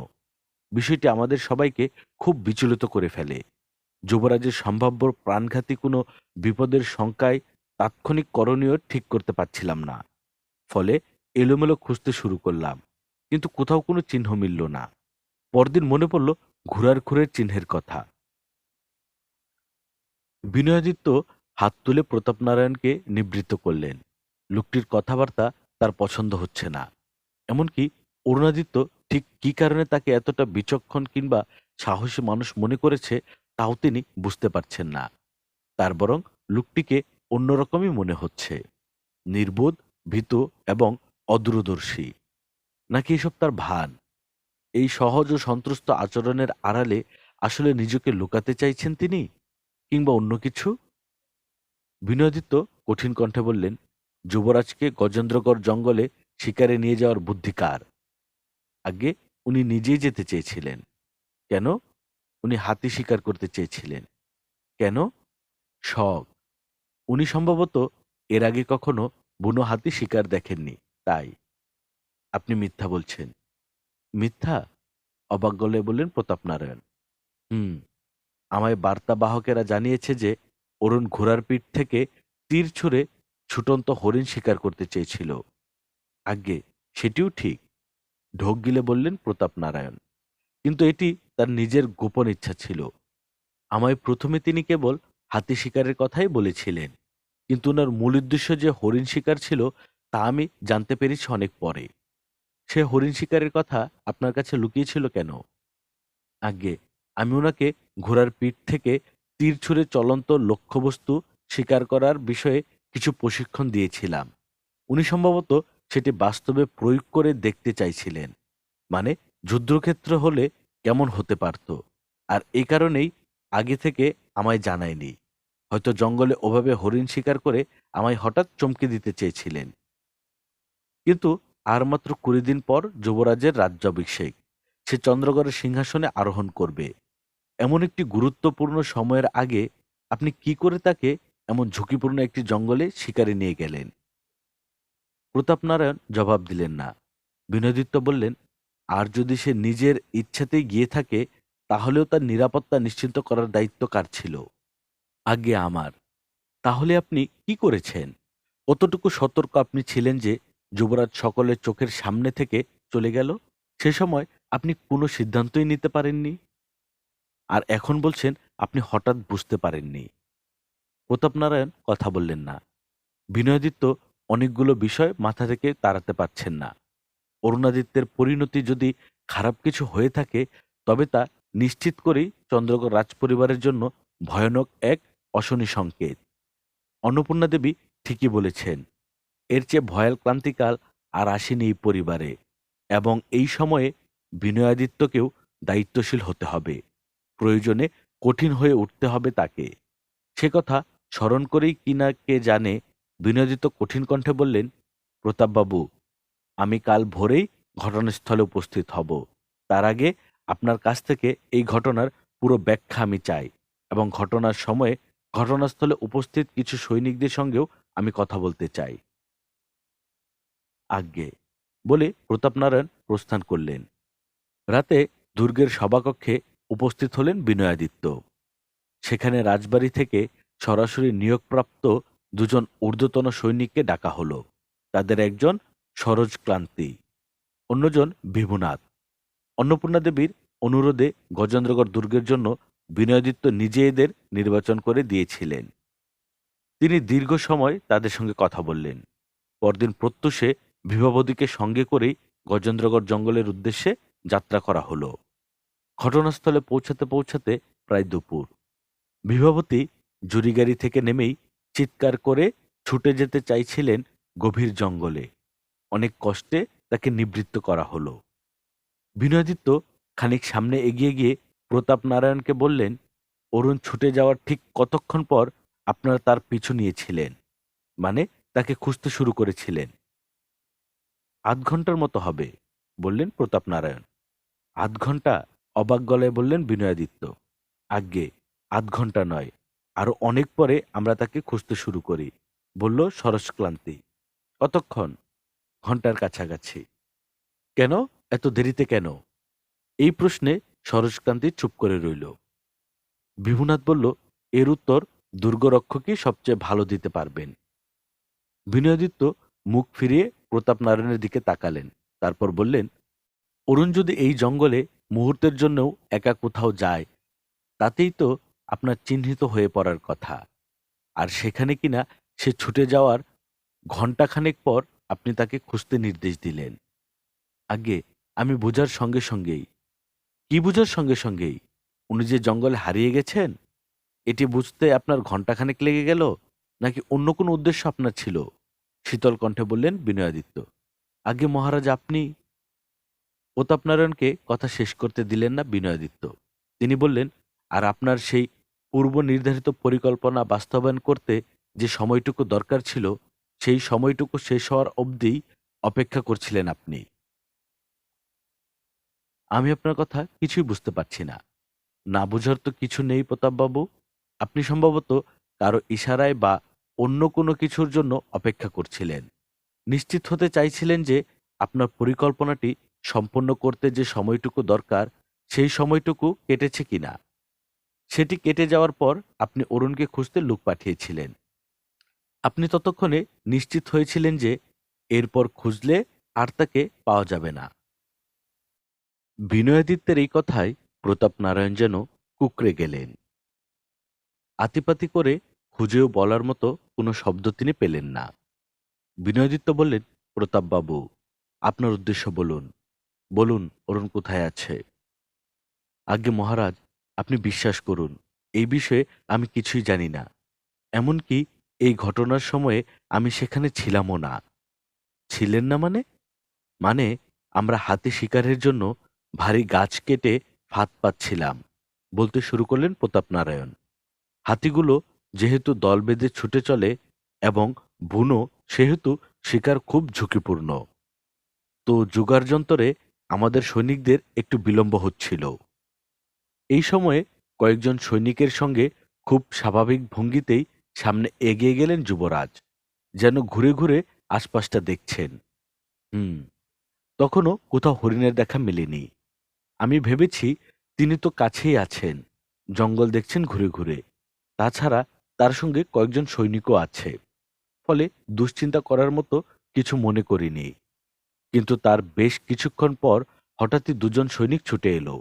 বিষয়টি আমাদের সবাইকে খুব বিচলিত করে ফেলে। যুবরাজের সম্ভাব্য প্রাণঘাতী কোনো বিপদের শঙ্কায় তাৎক্ষণিক করণীয় ঠিক করতে পারছিলাম না। ফলে এলোমেলো খুঁজতে শুরু করলাম, কিন্তু কোথাও কোনো চিহ্ন মিলল না। পরদিন মনে পড়ল ঘোড়ার খুরের চিহ্নের কথা। বিনয়াদিত্য হাত তুলে প্রতাপনারায়ণকে নিবৃত্ত করলেন। লোকটির কথাবার্তা তার পছন্দ হচ্ছে না। এমনকি অরুণাদিত্য ঠিক কি কারণে তাকে এতটা বিচক্ষণ কিংবা সাহসী মানুষ মনে করেছে তাও তিনি বুঝতে পারছেন না। তার বরং লোকটিকে অন্যরকমই মনে হচ্ছে, নির্বোধ, ভীতু এবং অদূরদর্শী। নাকি এসব তার ভান? এই সহজ ও সন্ত্রস্ত আচরণের আড়ালে আসলে নিজেকে লুকাতে চাইছেন তিনি, কিংবা অন্য কিছু? বিনয়াদিত্য কঠিন কণ্ঠে বললেন, যুবরাজকে গজেন্দ্রগড় জঙ্গলে শিকারে নিয়ে যাওয়ার বুদ্ধি কার? আগে উনি নিজেই যেতে চেয়েছিলেন। কেন? উনি হাতি শিকার করতে চেয়েছিলেন। কেন? শখ। উনি সম্ভবত এর আগে কখনো বুনো হাতি শিকার দেখেননি, তাই। আপনি মিথ্যা বলছেন। মিথ্যা? অবাক গলায় বললেন প্রতাপনারায়ণ। হুম। আমায় বার্তাবাহকেরা জানিয়েছে যে অরুণ ঘোড়ার পিঠ থেকে তীর ছুঁড়ে ছুটন্ত হরিণ শিকার করতে চেয়েছিল। আজ্ঞে, সেটিও ঠিক, ঢোক গিলে বললেন প্রতাপনারায়ণ। কিন্তু এটি তার নিজের গোপন ইচ্ছা ছিল। আমায় প্রথমে তিনি কেবল হাতি শিকারের কথাই বলেছিলেন, কিন্তু ওনার মূল উদ্দেশ্য যে হরিণ শিকার ছিল তা আমি জানতে পেরেছি অনেক পরে। সে হরিণ শিকারের কথা আপনার কাছে লুকিয়েছিল কেন? আজ্ঞে, আমি ওনাকে ঘোড়ার পিঠ থেকে তীর ছুঁড়ে চলন্ত লক্ষ্যবস্তু শিকার করার বিষয়ে কিছু প্রশিক্ষণ দিয়েছিলাম। উনি সম্ভবত সেটি বাস্তবে প্রয়োগ করে দেখতে চাইছিলেন, মানে যুদ্ধক্ষেত্র হলে কেমন হতে পারত। আর এই কারণেই আগে থেকে আমায় জানায়নি। হয়তো জঙ্গলে ওভাবে হরিণ শিকার করে আমায় হঠাৎ চমকে দিতে চেয়েছিলেন। কিন্তু আর মাত্র ২০ দিন পর যুবরাজের রাজ্যাভিষেক। সে চন্দ্রগড়ের সিংহাসনে আরোহণ করবে। এমন একটি গুরুত্বপূর্ণ সময়ের আগে আপনি কি করে তাকে এমন ঝুঁকিপূর্ণ একটি জঙ্গলে শিকারে নিয়ে গেলেন? প্রতাপনারায়ণ জবাব দিলেন না। বিনোদিত্য বললেন, আর যদি সে নিজের ইচ্ছাতেই গিয়ে থাকে, তাহলেও তার নিরাপত্তা নিশ্চিন্ত করার দায়িত্ব কার ছিল? আজ্ঞে আমার। তাহলে আপনি কি করেছেন? কতটুকু সতর্ক আপনি ছিলেন যে যুবরাজ সকলের চোখের সামনে থেকে চলে গেল? সে সময় আপনি কোনো সিদ্ধান্তই নিতে পারেননি। আর এখন বলছেন আপনি হঠাৎ বুঝতে পারেননি। প্রতাপনারায়ণ কথা বললেন না। বিনয়াদিত্য অনেকগুলো বিষয় মাথা থেকে তাড়াতে পারছেন না। অরুণাদিত্যের পরিণতি যদি খারাপ কিছু হয়ে থাকে, তবে তা নিশ্চিত করেই চন্দ্রগড় রাজপরিবারের জন্য ভয়ানক এক অশনি সংকেত। অন্নপূর্ণা দেবী ঠিকই বলেছেন, এর চেয়ে ভয়াল ক্রান্তিকাল আর আসেনি এই পরিবারে, এবং এই সময়ে বিনয়াদিত্যকেও দায়িত্বশীল হতে হবে। প্রয়োজনে কঠিন হয়ে উঠতে হবে তাকে। সে কথা স্মরণ করেই কিনা কে জানে, বিনোদিত কঠিন কণ্ঠে বললেন, প্রতাপবাবু, আমি কাল ভোরেই ঘটনাস্থলে উপস্থিত হব। তার আগে আপনার কাছ থেকে এই ঘটনার পুরো ব্যাখ্যা আমি চাই, এবং ঘটনার সময়ে ঘটনাস্থলে উপস্থিত কিছু সৈনিকদের সঙ্গেও আমি কথা বলতে চাই। আজ্ঞে, বলে প্রতাপনারায়ণ প্রস্থান করলেন। রাতে দুর্গের সভাকক্ষে উপস্থিত হলেন বিনয়াদিত্য। সেখানে রাজবাড়ি থেকে সরাসরি নিয়োগপ্রাপ্ত দুজন ঊর্ধ্বতন সৈনিককে ডাকা হলো। তাদের একজন সরোজ ক্লান্তি, অন্যজন বিভুনাথ। অন্নপূর্ণা দেবীর অনুরোধে গজেন্দ্রগড় দুর্গের জন্য বিনয়াদিত্য নিজে এদের নির্বাচন করে দিয়েছিলেন। তিনি দীর্ঘ সময় তাদের সঙ্গে কথা বললেন। পরদিন প্রত্যুষে বিভাবতীকে সঙ্গে করেই গজেন্দ্রগড় জঙ্গলের উদ্দেশ্যে যাত্রা করা হলো। ঘটনাস্থলে পৌঁছাতে পৌঁছাতে প্রায় দুপুর। বিভাবতী জুরিগাড়ি থেকে নেমেই চিৎকার করে ছুটে যেতে চাইছিলেন গভীর জঙ্গলে। অনেক কষ্টে তাকে নিবৃত্ত করা হলো। বিনয়াদিত্য খানিক সামনে এগিয়ে গিয়ে প্রতাপ নারায়ণকে বললেন, অরুণ ছুটে যাওয়ার ঠিক কতক্ষণ পর আপনারা তার পিছু নিয়েছিলেন, মানে তাকে খুঁজতে শুরু করেছিলেন? ৮ ঘন্টার মতো হবে, বললেন প্রতাপ নারায়ণ। ৮ ঘন্টা? অবাক গলায় বললেন বিনয়াদিত্য। আজ্ঞে, ৮ ঘন্টা নয়, আরো অনেক পরে আমরা তাকে খুঁজতে শুরু করি, বলল সরসক্লান্তি। কতক্ষণ? ঘন্টার কাছাকাছি। কেন? এত দেরিতে কেন? এই প্রশ্নে সরোজকান্তি চুপ করে রইল। বিভুনাথ বলল, এর উত্তর দুর্গরক্ষকই সবচেয়ে ভালো দিতে পারবেন। বিনয়াদিত্য মুখ ফিরিয়ে প্রতাপ নারায়ণের দিকে তাকালেন। তারপর বললেন, অরুণ যদি এই জঙ্গলে মুহূর্তের জন্যও একা কোথাও যায়, তাতেই তো আপনার চিহ্নিত হয়ে পড়ার কথা। আর সেখানে কিনা সে ছুটে যাওয়ার ঘণ্টাখানেক পর আপনি তাকে খুঁজতে নির্দেশ দিলেন। আগে আমি বোঝার সঙ্গে সঙ্গেই। কি বোঝার সঙ্গে সঙ্গেই? উনি যে জঙ্গলে হারিয়ে গেছেন, এটি বুঝতে আপনার ঘণ্টাখানেক লেগে গেল, নাকি অন্য কোনো উদ্দেশ্য আপনার ছিল? শীতল কণ্ঠে বললেন বিনয়াদিত্য। আগে মহারাজ, আপনি। প্রতাপনারায়ণকে কথা শেষ করতে দিলেন না বিনয়াদিত্য। তিনি বললেন, আর আপনার সেই পূর্ব নির্ধারিত পরিকল্পনা বাস্তবায়ন করতে যে সময়টুকু দরকার ছিল সেই সময়টুকু শেষ হওয়ার অবধি অপেক্ষা করছিলেন আপনি। আমি আপনার কথা কিছুই বুঝতে পারছি না। না বুঝার তো কিছু নেই প্রতাপবাবু। আপনি সম্ভবত কারো ইশারায় বা অন্য কোনো কিছুর জন্য অপেক্ষা করছিলেন। নিশ্চিত হতে চাইছিলেন যে আপনার পরিকল্পনাটি সম্পন্ন করতে যে সময়টুকু দরকার সেই সময়টুকু কেটেছে কিনা। সেটি কেটে যাওয়ার পর আপনি অরুণকে খুঁজতে লোক পাঠিয়েছিলেন। আপনি ততক্ষণে নিশ্চিত হয়েছিলেন যে এরপর খুঁজলে আর তাকে পাওয়া যাবে না। বিনয়াদিত্যের এই কথায় প্রতাপ নারায়ণ যেন কুঁকড়ে গেলেন। আতিপাতি করে খুঁজেও বলার মতো কোনো শব্দ তিনি পেলেন না। বিনয়াদিত্য বললেন, প্রতাপবাবু, আপনার উদ্দেশ্য বলুন। বলুন অরুণ কোথায় আছে। আজ্ঞে মহারাজ, আপনি বিশ্বাস করুন, এই বিষয়ে আমি কিছুই জানি না। এমনকি এই ঘটনার সময়ে আমি সেখানে ছিলামও না। ছিলেন না মানে? মানে আমরা হাতি শিকারের জন্য ভারী গাছ কেটে ফাঁদ পাচ্ছিলাম, বলতে শুরু করলেন প্রতাপনারায়ণ। হাতিগুলো যেহেতু দল বেঁধে ছুটে চলে এবং বুনো, সেহেতু শিকার খুব ঝুঁকিপূর্ণ। তো জোগাড় যন্ত্রে আমাদের সৈনিকদের একটু বিলম্ব হচ্ছিল। এই সময়ে কয়েকজন সৈনিকের সঙ্গে খুব স্বাভাবিক ভঙ্গিতেই সামনে এগিয়ে গেলেন যুবরাজ, যেন ঘুরে ঘুরে আশপাশটা দেখছেন। হুম, তখনও কোথাও হরিণের দেখা মেলেনি। আমি ভেবেছি তিনি তো কাছেই আছেন, জঙ্গল দেখছেন ঘুরে ঘুরে। তাছাড়া তার সঙ্গে কয়েকজন সৈনিকও আছে, ফলে দুশ্চিন্তা করার মতো কিছু মনে করিনি। কিন্তু তার বেশ কিছুক্ষণ পর হঠাৎই দুজন সৈনিক ছুটে এলো।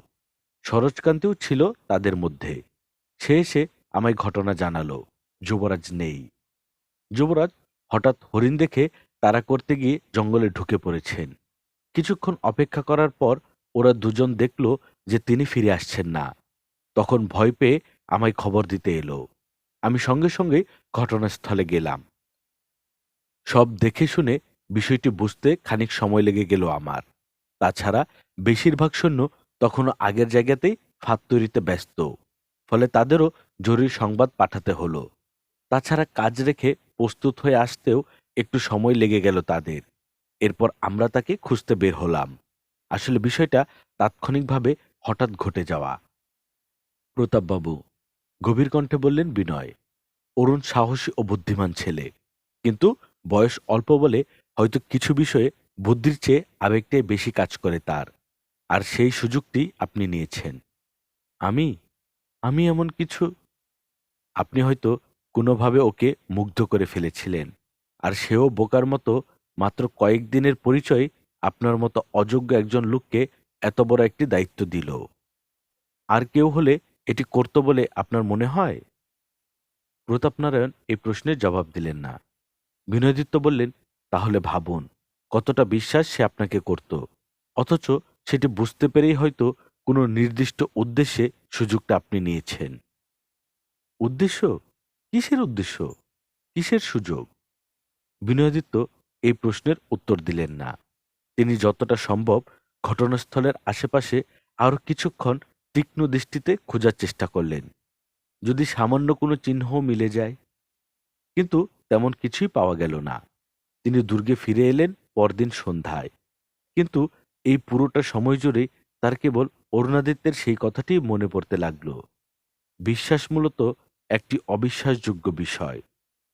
সরোজকান্তিও ছিল তাদের মধ্যে। সে এসে আমায় ঘটনা জানালো, যুবরাজ নেই। যুবরাজ হঠাৎ হরিণ দেখে তাড়া করতে গিয়ে জঙ্গলে ঢুকে পড়েছেন। কিছুক্ষণ অপেক্ষা করার পর ওরা দুজন দেখল যে তিনি ফিরে আসছেন না। তখন ভয় পেয়ে আমায় খবর দিতে এলো। আমি সঙ্গে সঙ্গে ঘটনাস্থলে গেলাম। সব দেখে শুনে বিষয়টি বুঝতে খানিক সময় লেগে গেল আমার। তাছাড়া বেশিরভাগ সৈন্য তখনও আগের জায়গাতেই ফাঁদ তৈরিতে ব্যস্ত, ফলে তাদেরও জরুরি সংবাদ পাঠাতে হলো। তাছাড়া কাজ রেখে প্রস্তুত হয়ে আসতেও একটু সময় লেগে গেল তাদের। এরপর আমরা তাকে খুঁজতে বের হলাম। আসলে বিষয়টা তাৎক্ষণিকভাবে হঠাৎ ঘটে যাওয়া। প্রতাপবাবু, গভীর কণ্ঠে বললেন বিনয়। অরুণ সাহসী ও বুদ্ধিমান ছেলে, কিন্তু বয়স অল্প বলে হয়তো কিছু বিষয়ে বুদ্ধির চেয়ে আবেগটাই বেশি কাজ করে তার। আর সেই সুযোগটি আপনি নিয়েছেন। আমি আমি এমন কিছু। আপনি হয়তো কোনোভাবে ওকে মুগ্ধ করে ফেলেছিলেন, আর সেও বোকার মতো মাত্র কয়েকদিনের পরিচয় আপনার মতো অযোগ্য একজন লোককে এত বড় একটি দায়িত্ব দিল। আর কেউ হলে এটি করত বলে আপনার মনে হয়? প্রতাপনারায়ণ এই প্রশ্নের জবাব দিলেন না। বিনয়দিত্য বললেন, তাহলে ভাবুন কতটা বিশ্বাস সে আপনাকে করত, অথচ সেটি বুঝতে পেরেই হয়তো কোনো নির্দিষ্ট উদ্দেশ্যে সুযোগটা আপনি নিয়েছেন। উদ্দেশ্য? কিসের উদ্দেশ্য? কিসের সুযোগ? বিনয়াদিত্য এই প্রশ্নের উত্তর দিলেন না। তিনি যতটা সম্ভব ঘটনাস্থলের আশেপাশে আরো কিছুক্ষণ তীক্ষ্ণ দৃষ্টিতে খোঁজার চেষ্টা করলেন, যদি সামান্য কোনো চিহ্নও মিলে যায়। কিন্তু তেমন কিছুই পাওয়া গেল না। তিনি দুর্গে ফিরে এলেন পরদিন সন্ধ্যায়। কিন্তু এই পুরোটা সময় জুড়েই তার কেবল অরুণাদিত্যের সেই কথাটি মনে পড়তে লাগল। বিশ্বাস মূলত একটি অবিশ্বাসযোগ্য বিষয়।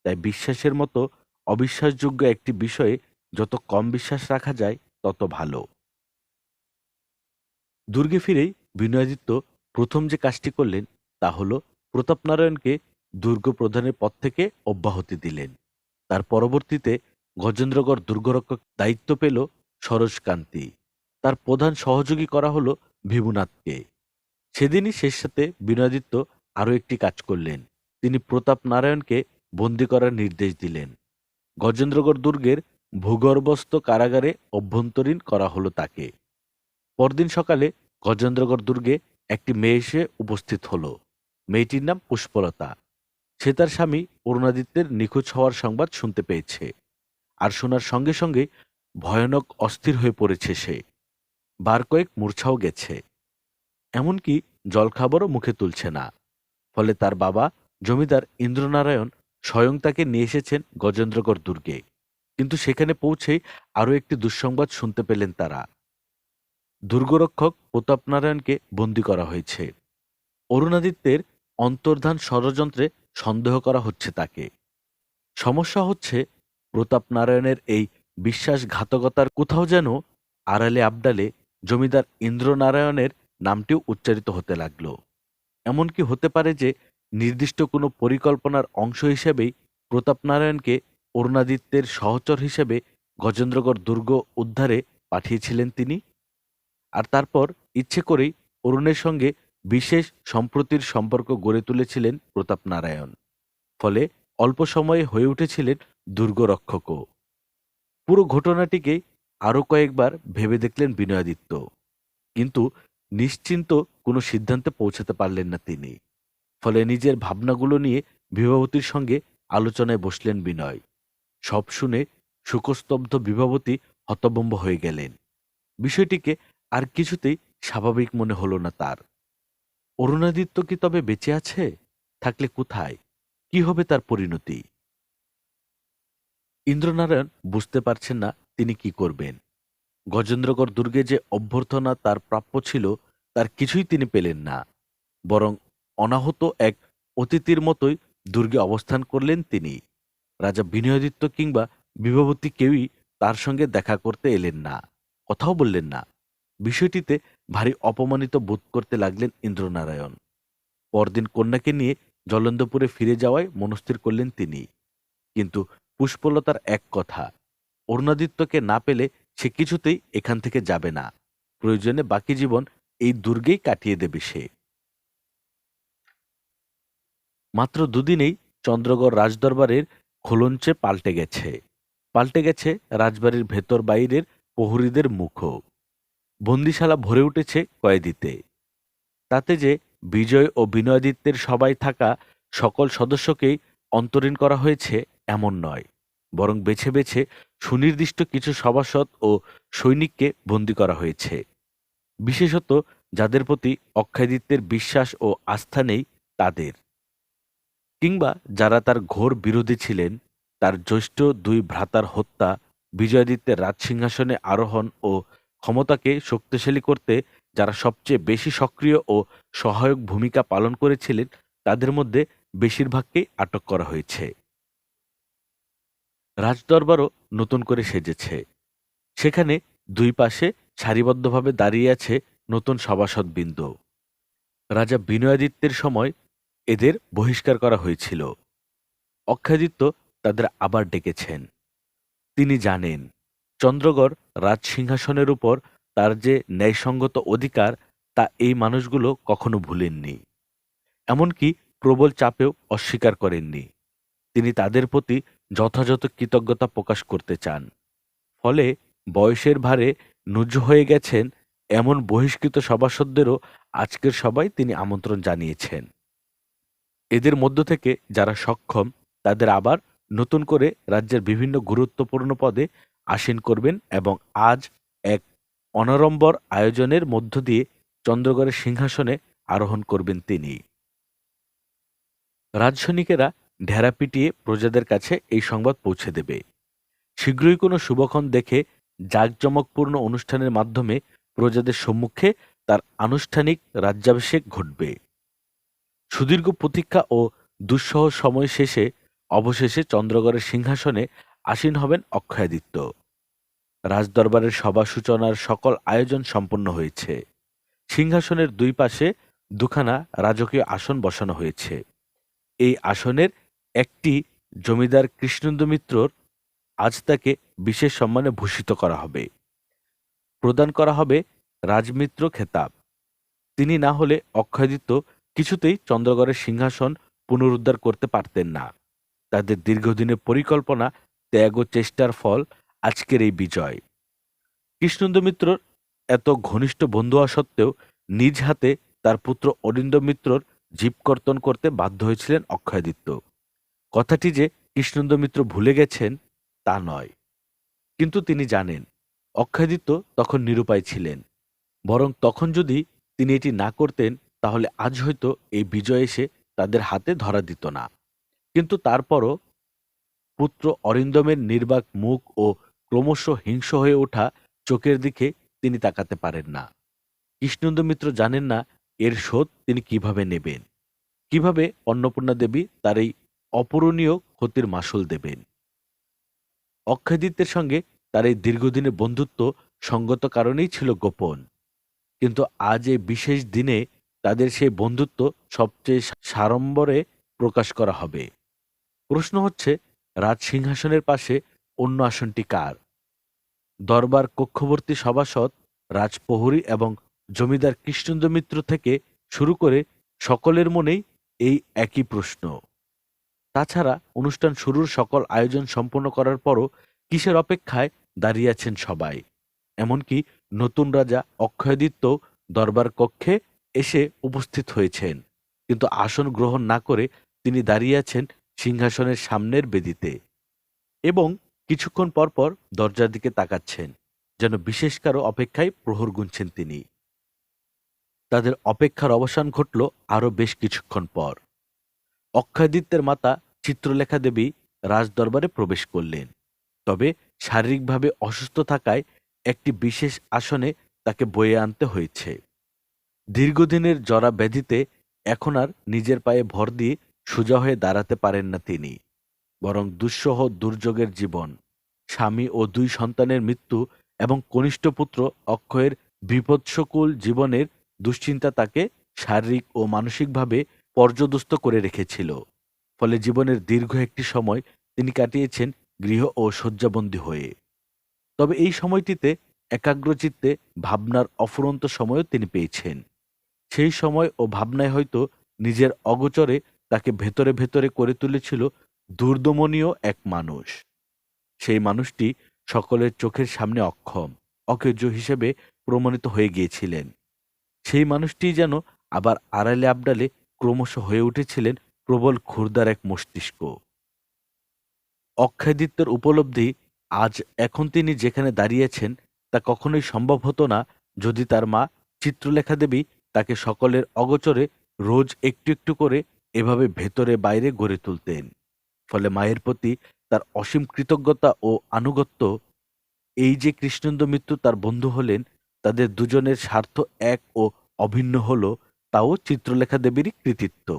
তাই বিশ্বাসের মতো অবিশ্বাসযোগ্য একটি বিষয়ে যত কম বিশ্বাস রাখা যায় তত ভালো। দুর্গে ফিরেই বিনয়াদিত্য প্রথম যে কাজটি করলেন তা হল প্রতাপনারায়ণকে দুর্গ প্রধানের পদ থেকে অব্যাহতি দিলেন। তার পরবর্তীতে গজেন্দ্রগড় দুর্গরক্ষক দায়িত্ব পেল সরোজকান্তি। তার প্রধান সহযোগী করা হল ভীমনাথকে। সেদিনই শেষ সাথে বিনয়াদিত্য আরও একটি কাজ করলেন। তিনি প্রতাপ নারায়ণকে বন্দী করার নির্দেশ দিলেন। গজেন্দ্রগড় দুর্গের ভূগর্ভস্থ কারাগারে অভ্যন্তরীণ করা হলো তাকে। পরদিন সকালে গজেন্দ্রগড় দুর্গে একটি মেয়ে এসে উপস্থিত হলো। মেয়েটির নাম পুষ্পলতা। সে তার স্বামী অরুণাদিত্যের নিখোঁজ হওয়ার সংবাদ শুনতে পেয়েছে, আর শোনার সঙ্গে সঙ্গে ভয়ানক অস্থির হয়ে পড়েছে সে। বার কয়েক মূর্ছাও গেছে, এমনকি জলখাবারও মুখে তুলছে না। ফলে তার বাবা জমিদার ইন্দ্রনারায়ণ স্বয়ং তাকে নিয়ে এসেছেন গজেন্দ্রগড় দুর্গে। কিন্তু সেখানে পৌঁছেই আরও একটি দুঃসংবাদ শুনতে পেলেন তারা। দুর্গরক্ষক প্রতাপনারায়ণকে বন্দী করা হয়েছে। অরুণাদিত্যের অন্তর্ধান ষড়যন্ত্রে সন্দেহ করা হচ্ছে তাকে। সমস্যা হচ্ছে, প্রতাপনারায়ণের এই বিশ্বাসঘাতকতার কোথাও যেন আড়ালে আবডালে জমিদার ইন্দ্রনারায়ণের নামটিও উচ্চারিত হতে লাগল। এমনকি হতে পারে যে নির্দিষ্ট কোনো পরিকল্পনার অংশ হিসেবেই প্রতাপনারায়ণকে অরুণাদিত্যের সহচর হিসেবে গজেন্দ্রগড় দুর্গ উদ্ধারে পাঠিয়েছিলেন তিনি। আর তারপর ইচ্ছে করেই অরুণের সঙ্গে বিশেষ সম্প্রতির সম্পর্ক গড়ে তুলেছিলেন প্রতাপনারায়ণ। ফলে অল্প সময়ে হয়ে উঠেছিলেন দুর্গরক্ষকও। পুরো ঘটনাটিকে আরও কয়েকবার ভেবে দেখলেন বিনয়াদিত্য, কিন্তু নিশ্চিন্ত কোনো সিদ্ধান্তে পৌঁছাতে পারলেন না তিনি। ফলে নিজের ভাবনাগুলো নিয়ে বিভাবতীর সঙ্গে আলোচনায় বসলেন বিনয়। সব শুনে শোকস্তব্ধ বিভাবতী হতভম্ব হয়ে গেলেন। বিষয়টিকে আর কিছুতেই স্বাভাবিক মনে হল না তার। অরুণাদিত্য কি তবে বেঁচে আছে? থাকলে কোথায়? কি হবে তার পরিণতি? ইন্দ্রনারায়ণ বুঝতে পারছেন না তিনি কি করবেন। গজেন্দ্রগড় দুর্গে যে অভ্যর্থনা তার প্রাপ্য ছিল তার কিছুই তিনি পেলেন না, বরং অনাহত এক অতিথির মতোই দুর্গে অবস্থান করলেন তিনি। রাজা বিনয়াদিত্য কিংবা বিভাবতী কেউই তার সঙ্গে দেখা করতে এলেন না, কথাও বললেন না। বিষয়টিতে ভারী অপমানিত বোধ করতে লাগলেন ইন্দ্রনারায়ণ। পরদিন কন্যাকে নিয়ে জলন্ধপুরে ফিরে যাওয়ায় মনস্থির করলেন তিনি। কিন্তু পুষ্পলতার এক কথা, অরুণাদিত্যকে না পেলে সে কিছুতেই এখান থেকে যাবে না। প্রয়োজনে বাকি জীবন এই দুর্গেই কাটিয়ে দেবে সে। মাত্র দুদিনেই চন্দ্রগড় রাজদরবারের খোলঞ্চে পাল্টে গেছে রাজবাড়ির ভেতর বাইরের প্রহরীদের মুখও। বন্দিশালা ভরে উঠেছে কয়েদিতে। তাতে যে বিজয় ও বিনয়াদিত্যের সবাই থাকা সকল সদস্যকেই অন্তরীণ করা হয়েছে এমন নয়, বরং বেছে বেছে সুনির্দিষ্ট কিছু সভাসদ ও সৈনিককে বন্দী করা হয়েছে। বিশেষত যাদের প্রতি অক্ষয়দিত্যের বিশ্বাস ও আস্থা নেই তাদের, কিংবা যারা তার ঘোর বিরোধী ছিলেন। তার জ্যৈষ্ঠ দুই ভ্রাতার হত্যা, বিজয়াদিত্যের রাজসিংহাসনে আরোহণ ও ক্ষমতাকে শক্তিশালী করতে যারা সবচেয়ে বেশি সক্রিয় ও সহায়ক ভূমিকা পালন করেছিলেন তাদের মধ্যে বেশিরভাগকেই আটক করা হয়েছে। রাজদরবারও নতুন করে সেজেছে। সেখানে দুই পাশে সারিবদ্ধভাবে দাঁড়িয়ে আছে নতুন সভাসদবৃন্দ। রাজা বিনয়াদিত্যের সময় এদের বহিষ্কার করা হয়েছিল। অক্ষয়াদিত্য তাদের আবার ডেকেছেন। তিনি জানেন চন্দ্রগড় রাজসিংহাসনের উপর তার যে ন্যায়সঙ্গত অধিকার তা এই মানুষগুলো কখনো ভুলেননি, এমনকি প্রবল চাপেও অস্বীকার করেননি। তিনি তাদের প্রতি যথাযথ কৃতজ্ঞতা প্রকাশ করতে চান। ফলে বয়সের ভারে নুজ্জ হয়ে গেছেন এমন বহিষ্কৃত সভাসদেরও আজকের সভায় তিনি আমন্ত্রণ জানিয়েছেন। এদের মধ্য থেকে যারা সক্ষম তাদের আবার নতুন করে রাজ্যের বিভিন্ন গুরুত্বপূর্ণ পদে আসীন করবেন এবং আজ এক অনাড়ম্বর আয়োজনের মধ্য দিয়ে চন্দ্রগড়ের সিংহাসনে আরোহণ করবেন তিনি। রাজসৈনিকেরা ঢেরা পিটিয়ে প্রজাদের কাছে এই সংবাদ পৌঁছে দেবে। শীঘ্রই কোনো শুভক্ষণ দেখে জাঁকজমকপূর্ণ অনুষ্ঠানের মাধ্যমে প্রজাদের সম্মুখে তার আনুষ্ঠানিক রাজ্যাভিষেক ঘটবে। সুদীর্ঘ প্রতীক্ষা ও দুঃসহ সময় শেষে অবশেষে চন্দ্রগড়ের সিংহাসনে আসীন হবেন অক্ষয়াদিত্য। রাজদরবারের সভা সূচনার সকল আয়োজন সম্পন্ন হয়েছে। সিংহাসনের দুই পাশে দুখানা রাজকীয় আসন বসানো হয়েছে। এই আসনের একটি জমিদার কৃষ্ণেন্দু মিত্রর, আজ তাকে বিশেষ সম্মানে ভূষিত করা হবে। প্রদান করা হবে রাজমিত্র খেতাব। তিনি না হলে অক্ষয়াদিত্য কিছুতেই চন্দ্রগড়ের সিংহাসন পুনরুদ্ধার করতে পারতেন না। তাদের দীর্ঘদিনের পরিকল্পনা, ত্যাগ ও চেষ্টার ফল আজকের এই বিজয়। কৃষ্ণেন্দু মিত্রর এত ঘনিষ্ঠ বন্ধু হওয়া সত্ত্বেও নিজ হাতে তার পুত্র অরিন্দম মিত্রর জীব কর্তন করতে বাধ্য হয়েছিলেন অক্ষয়াদিত্য। কথাটি যে কৃষ্ণেন্দু মিত্র ভুলে গেছেন তা নয়, কিন্তু তিনি জানেন অক্ষয়াদিত্য তখন নিরুপায় ছিলেন। বরং তখন যদি তিনি এটি না করতেন তাহলে আজ হয়তো এই বিজয় এসে তাদের হাতে ধরা দিত না। কিন্তু তারপরও পুত্র অরিন্দমের নির্বাক মুখ ও ক্রমশ হিংস্র হয়ে ওঠা চোখের দিকে তিনি তাকাতে পারেন না। কৃষ্ণেন্দু মিত্র জানেন না এর শোধ তিনি কিভাবে নেবেন, কিভাবে অন্নপূর্ণা দেবী তার এই অপূরণীয় ক্ষতির মাসুল দেবেন। অক্ষয়দিত্যের সঙ্গে তার এই দীর্ঘদিনের বন্ধুত্ব সঙ্গত কারণেই ছিল গোপন, কিন্তু আজ এই বিশেষ দিনে তাদের সেই বন্ধুত্ব সবচেয়ে সাড়ম্বরে প্রকাশ করা হবে। প্রশ্ন হচ্ছে, রাজসিংহাসনের পাশে অন্য আসনটি কার? দরবার কক্ষবর্তী সভাসদ, রাজপ্রহরী এবং জমিদার কৃষ্ণেন্দু মিত্র থেকে শুরু করে সকলের মনেই এই একই প্রশ্ন। তাছাড়া অনুষ্ঠান শুরুর সকল আয়োজন সম্পন্ন করার পরও কিসের অপেক্ষায় দাঁড়িয়ে আছেন সবাই? এমনকি নতুন রাজা অক্ষয়াদিত্য দরবার কক্ষে এসে উপস্থিত হয়েছেন, কিন্তু আসন গ্রহণ না করে তিনি দাঁড়িয়ে আছেন সিংহাসনের সামনের বেদিতে এবং কিছুক্ষণ পর পর দরজার দিকে তাকাচ্ছেন, যেন বিশেষ কারো অপেক্ষায় প্রহর গুনছেন তিনি। তাদের অপেক্ষার অবসান ঘটল আরও বেশ কিছুক্ষণ পর। অক্ষয়াদিত্যের মাতা চিত্রলেখা দেবী রাজদরবারে প্রবেশ করলেন, তবে শারীরিকভাবে অসুস্থ থাকায় একটি বিশেষ আসনে তাকে বয়ে আনতে হয়েছে। দীর্ঘদিনের জরা ব্যাধিতে এখন আর নিজের পায়ে ভর দিয়ে সোজা হয়ে দাঁড়াতে পারেন না তিনি, বরং দুঃসহ দুর্যোগের জীবন, স্বামী ও 2 সন্তানের মৃত্যু এবং কনিষ্ঠ পুত্র অক্ষয়ের বিপৎসকুল জীবনের দুশ্চিন্তা তাকে শারীরিক ও মানসিকভাবে পর্যদস্ত করে রেখেছিল। ফলে জীবনের দীর্ঘ একটি সময় তিনি কাটিয়েছেন গৃহ ও শয্যাবন্দী হয়ে। তবে এই সময়টিতে একাগ্রচিত্তে ভাবনার অফুরন্ত সময়ও তিনি পেয়েছেন। সেই সময় ও ভাবনায় হয়তো নিজের অগোচরে তাকে ভেতরে ভেতরে করে তুলেছিল দুর্দমনীয় এক মানুষ। সেই মানুষটি সকলের চোখের সামনে অক্ষম, অকেজো হিসেবে প্রমাণিত হয়ে গিয়েছিলেন। সেই মানুষটিই যেন আবার আড়ালে আবডালে ক্রমশ হয়ে উঠেছিলেন প্রবল ক্ষুরধার এক মস্তিষ্ক। অক্ষয়দিত্যের উপলব্ধি আজ এখন তিনি যেখানে দাঁড়িয়েছেন তা কখনোই সম্ভব হতো না যদি তার মা চিত্রলেখা দেবী তাকে সকলের অগোচরে রোজ একটু একটু করে এভাবে ভেতরে বাইরে গড়ে তুলতেন। ফলে মায়ের প্রতি তার অসীম কৃতজ্ঞতা ও আনুগত্য, এই যে কৃষ্ণেন্দু মিত্র তার বন্ধু হলেন, তাদের দুজনের স্বার্থ এক ও অভিন্ন হল, তাও চিত্রলেখা দেবীরই কৃতিত্ব।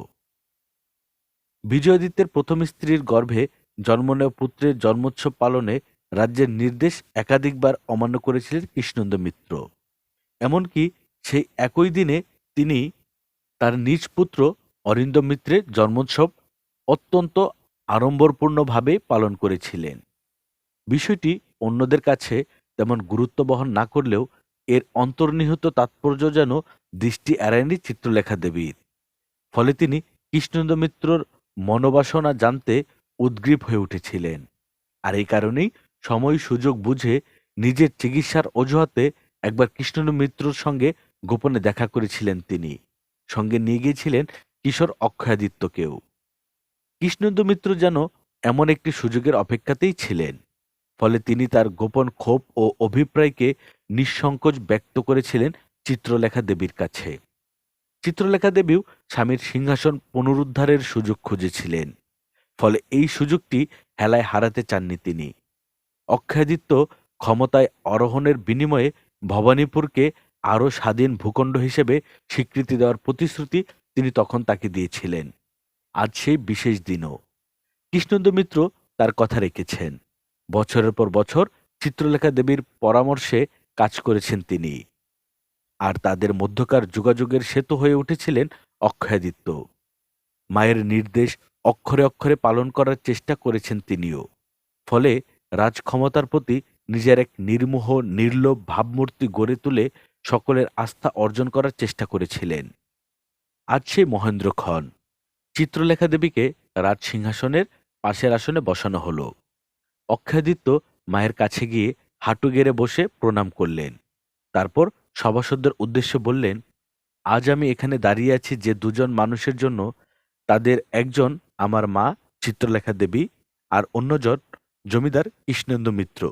বিজয়াদিত্যের প্রথম স্ত্রীর গর্ভে জন্ম নেওয়া পুত্রের জন্মোৎসব পালনে রাজ্যের নির্দেশ একাধিকবার অমান্য করেছিলেন কৃষ্ণেন্দু মিত্র। এমনকি সেই একই দিনে তিনি তার নিজ পুত্র অরিন্দম মিত্রের জন্মোৎসব অত্যন্ত আড়ম্বরপূর্ণভাবে পালন করেছিলেন। বিষয়টি অন্যদের কাছে তেমন গুরুত্ব বহন না করলেও এর অন্তর্নিহিত তাৎপর্য যেন দৃষ্টি এড়ায়নি চিত্রলেখা দেবীর। ফলে তিনি কৃষ্ণেন্দু মিত্রর মনোবাসনা জানতে উদগ্রীব হয়ে উঠেছিলেন। আর এই কারণেই সময় সুযোগ বুঝে নিজের চিকিৎসার অজুহাতে একবার কৃষ্ণেন্দু মিত্রর সঙ্গে গোপনে দেখা করেছিলেন তিনি। সঙ্গে নিয়ে গিয়েছিলেন কিশোর অক্ষয়াদিত্যকেও। কৃষ্ণেন্দু মিত্র যেন এমন একটি সুযোগের অপেক্ষাতেই ছিলেন। ফলে তিনি তার গোপন ক্ষোভ ও অভিপ্রায়কে নিঃসংকোচ ব্যক্ত করেছিলেন চিত্রলেখা দেবীর কাছে। চিত্রলেখা দেবীও স্বামীর সিংহাসন পুনরুদ্ধারের সুযোগ খুঁজেছিলেন। ফলে এই সুযোগটি হেলায় হারাতে চাননি তিনি। অক্ষয়াদিত্য ক্ষমতায় আরোহণের বিনিময়ে ভবানীপুরকে আরও স্বাধীন ভূখণ্ড হিসেবে স্বীকৃতি দেওয়ার প্রতিশ্রুতি তিনি তখন তাকে দিয়েছিলেন। আজ সেই বিশেষ দিনও কৃষ্ণেন্দু মিত্র তার কথা রেখেছেন। বছরের পর বছর চিত্রলেখা দেবীর পরামর্শে কাজ করেছেন তিনি, আর তাদের মধ্যকার যোগাযোগের সেতু হয়ে উঠেছিলেন অক্ষয়াদিত্য। মায়ের নির্দেশ অক্ষরে অক্ষরে পালন করার চেষ্টা করেছেন তিনিও। ফলে রাজক্ষমতার প্রতি নিজের এক নির্মোহ নির্লোভ ভাবমূর্তি গড়ে তুলে সকলের আস্থা অর্জন করার চেষ্টা করেছিলেন। আজ সেই মহেন্দ্রক্ষণ চিত্রলেখা দেবীকে রাজসিংহাসনের পাশের আসনে বসানো হলো। অক্ষয়াদিত্য মায়ের কাছে গিয়ে হাঁটু গেড়ে বসে প্রণাম করলেন। তারপর সভাসদদের উদ্দেশ্যে বললেন, আজ আমি এখানে দাঁড়িয়ে আছি যে 2 জন মানুষের জন্য, তাদের একজন আমার মা চিত্রলেখা দেবী আর অন্যজন জমিদার কৃষ্ণেন্দু মিত্র।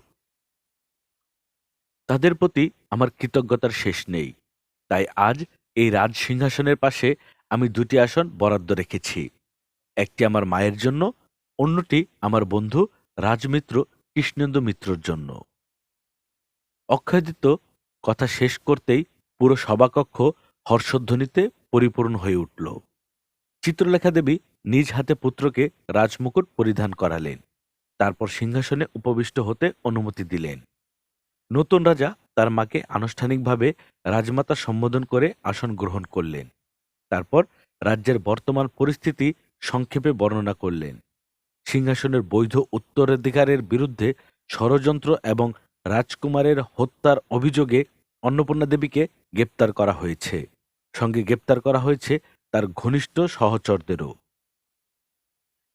তাদের প্রতি আমার কৃতজ্ঞতার শেষ নেই। তাই আজ এই রাজসিংহাসনের পাশে আমি 2টি আসন বরাদ্দ রেখেছি। একটি আমার মায়ের জন্য, অন্যটি আমার বন্ধু রাজমিত্র কৃষ্ণেন্দু মিত্রর জন্য। অক্ষয়াদিত্য কথা শেষ করতেই পুরো সভাকক্ষ হর্ষধ্বনিতে পরিপূর্ণ হয়ে উঠল। চিত্রলেখা দেবী নিজ হাতে পুত্রকে রাজমুকুট পরিধান করালেন। তারপর সিংহাসনে উপবিষ্ট হতে অনুমতি দিলেন। নতুন রাজা তার মাকে আনুষ্ঠানিকভাবে রাজমাতা সম্বোধন করে আসন গ্রহণ করলেন। তারপর রাজ্যের বর্তমান পরিস্থিতি সংক্ষেপে বর্ণনা করলেন। সিংহাসনের বৈধ উত্তরাধিকারের বিরুদ্ধে ষড়যন্ত্র এবং রাজকুমারের হত্যার অভিযোগে অন্নপূর্ণা দেবীকে গ্রেপ্তার করা হয়েছে। সঙ্গে গ্রেপ্তার করা হয়েছে তার ঘনিষ্ঠ সহচরদেরও।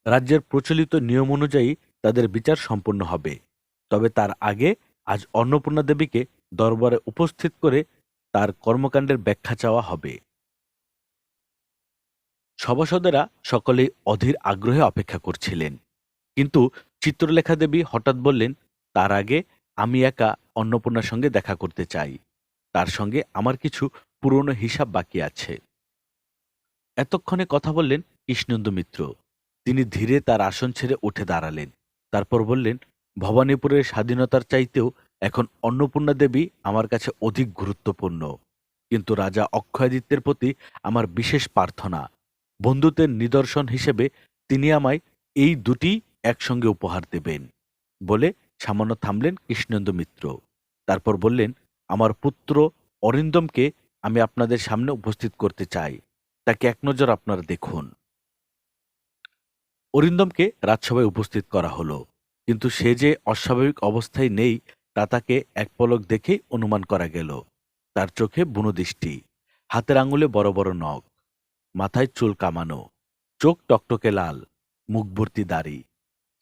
রাজ্যের প্রচলিত নিয়ম অনুযায়ী তাদের বিচার সম্পন্ন হবে। তবে তার আগে আজ অন্নপূর্ণা দেবীকে দরবারে উপস্থিত করে তার কর্মকাণ্ডের ব্যাখ্যা চাওয়া হবে। সভাসদেরা সকলেই অধীর আগ্রহে অপেক্ষা করছিলেন। কিন্তু চিত্রলেখা দেবী হঠাৎ বললেন, তার আগে আমি একা অন্নপূর্ণার সঙ্গে দেখা করতে চাই। তার সঙ্গে আমার কিছু পুরনো হিসাব বাকি আছে। এতক্ষণে কথা বললেন কৃষ্ণেন্দু মিত্র। তিনি ধীরে তার আসন ছেড়ে উঠে দাঁড়ালেন। তারপর বললেন, ভবানীপুরের স্বাধীনতার চাইতেও এখন অন্নপূর্ণা দেবী আমার কাছে অধিক গুরুত্বপূর্ণ। কিন্তু রাজা অক্ষয়াদিত্যের প্রতি আমার বিশেষ প্রার্থনা, বন্ধুত্বের নিদর্শন হিসেবে তিনি আমায় এই দুটি একসঙ্গে উপহার দেবেন। বলে সামান্য থামলেন কৃষ্ণেন্দু মিত্র। তারপর বললেন, আমার পুত্র অরিন্দমকে আমি আপনাদের সামনে উপস্থিত করতে চাই। তাকে এক নজর আপনারা দেখুন। অরিন্দমকে রাজসভায় উপস্থিত করা হলো। কিন্তু সে যে অস্বাভাবিক অবস্থায় নেই তা তাকে এক পলক দেখেই অনুমান করা গেল। তার চোখে বুনো দৃষ্টি, হাতের আঙুলে বড় বড় নখ, মাথায় চুল কামানো, চোখ টকটকে লাল, মুখ ভর্তি দাড়ি।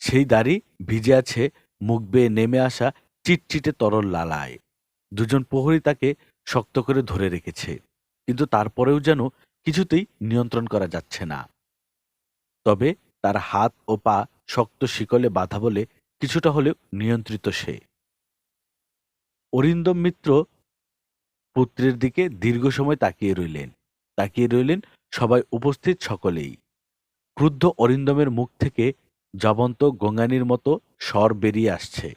সেই দাড়ি ভিজে আছে মুখ বেয়ে নেমে আসা চিটচিটে তরল লালায়। দুজন প্রহরী তাকে শক্ত করে ধরে রেখেছে, কিন্তু তারপরেও যেন কিছুতেই নিয়ন্ত্রণ করা যাচ্ছে না। তবে তার হাত ও পা শক্ত শিকলে বাঁধা বলে কিছুটা হলেও নিয়ন্ত্রিত সে। অরিন্দম মিত্র পুত্রের দিকে দীর্ঘ সময় তাকিয়ে রইলেন সবাই উপস্থিত সকলেই। ক্রুদ্ধ অরিন্দমের মুখ থেকে যাবন্ত গঙ্গানির মতো স্বর বেরিয়ে আসছে।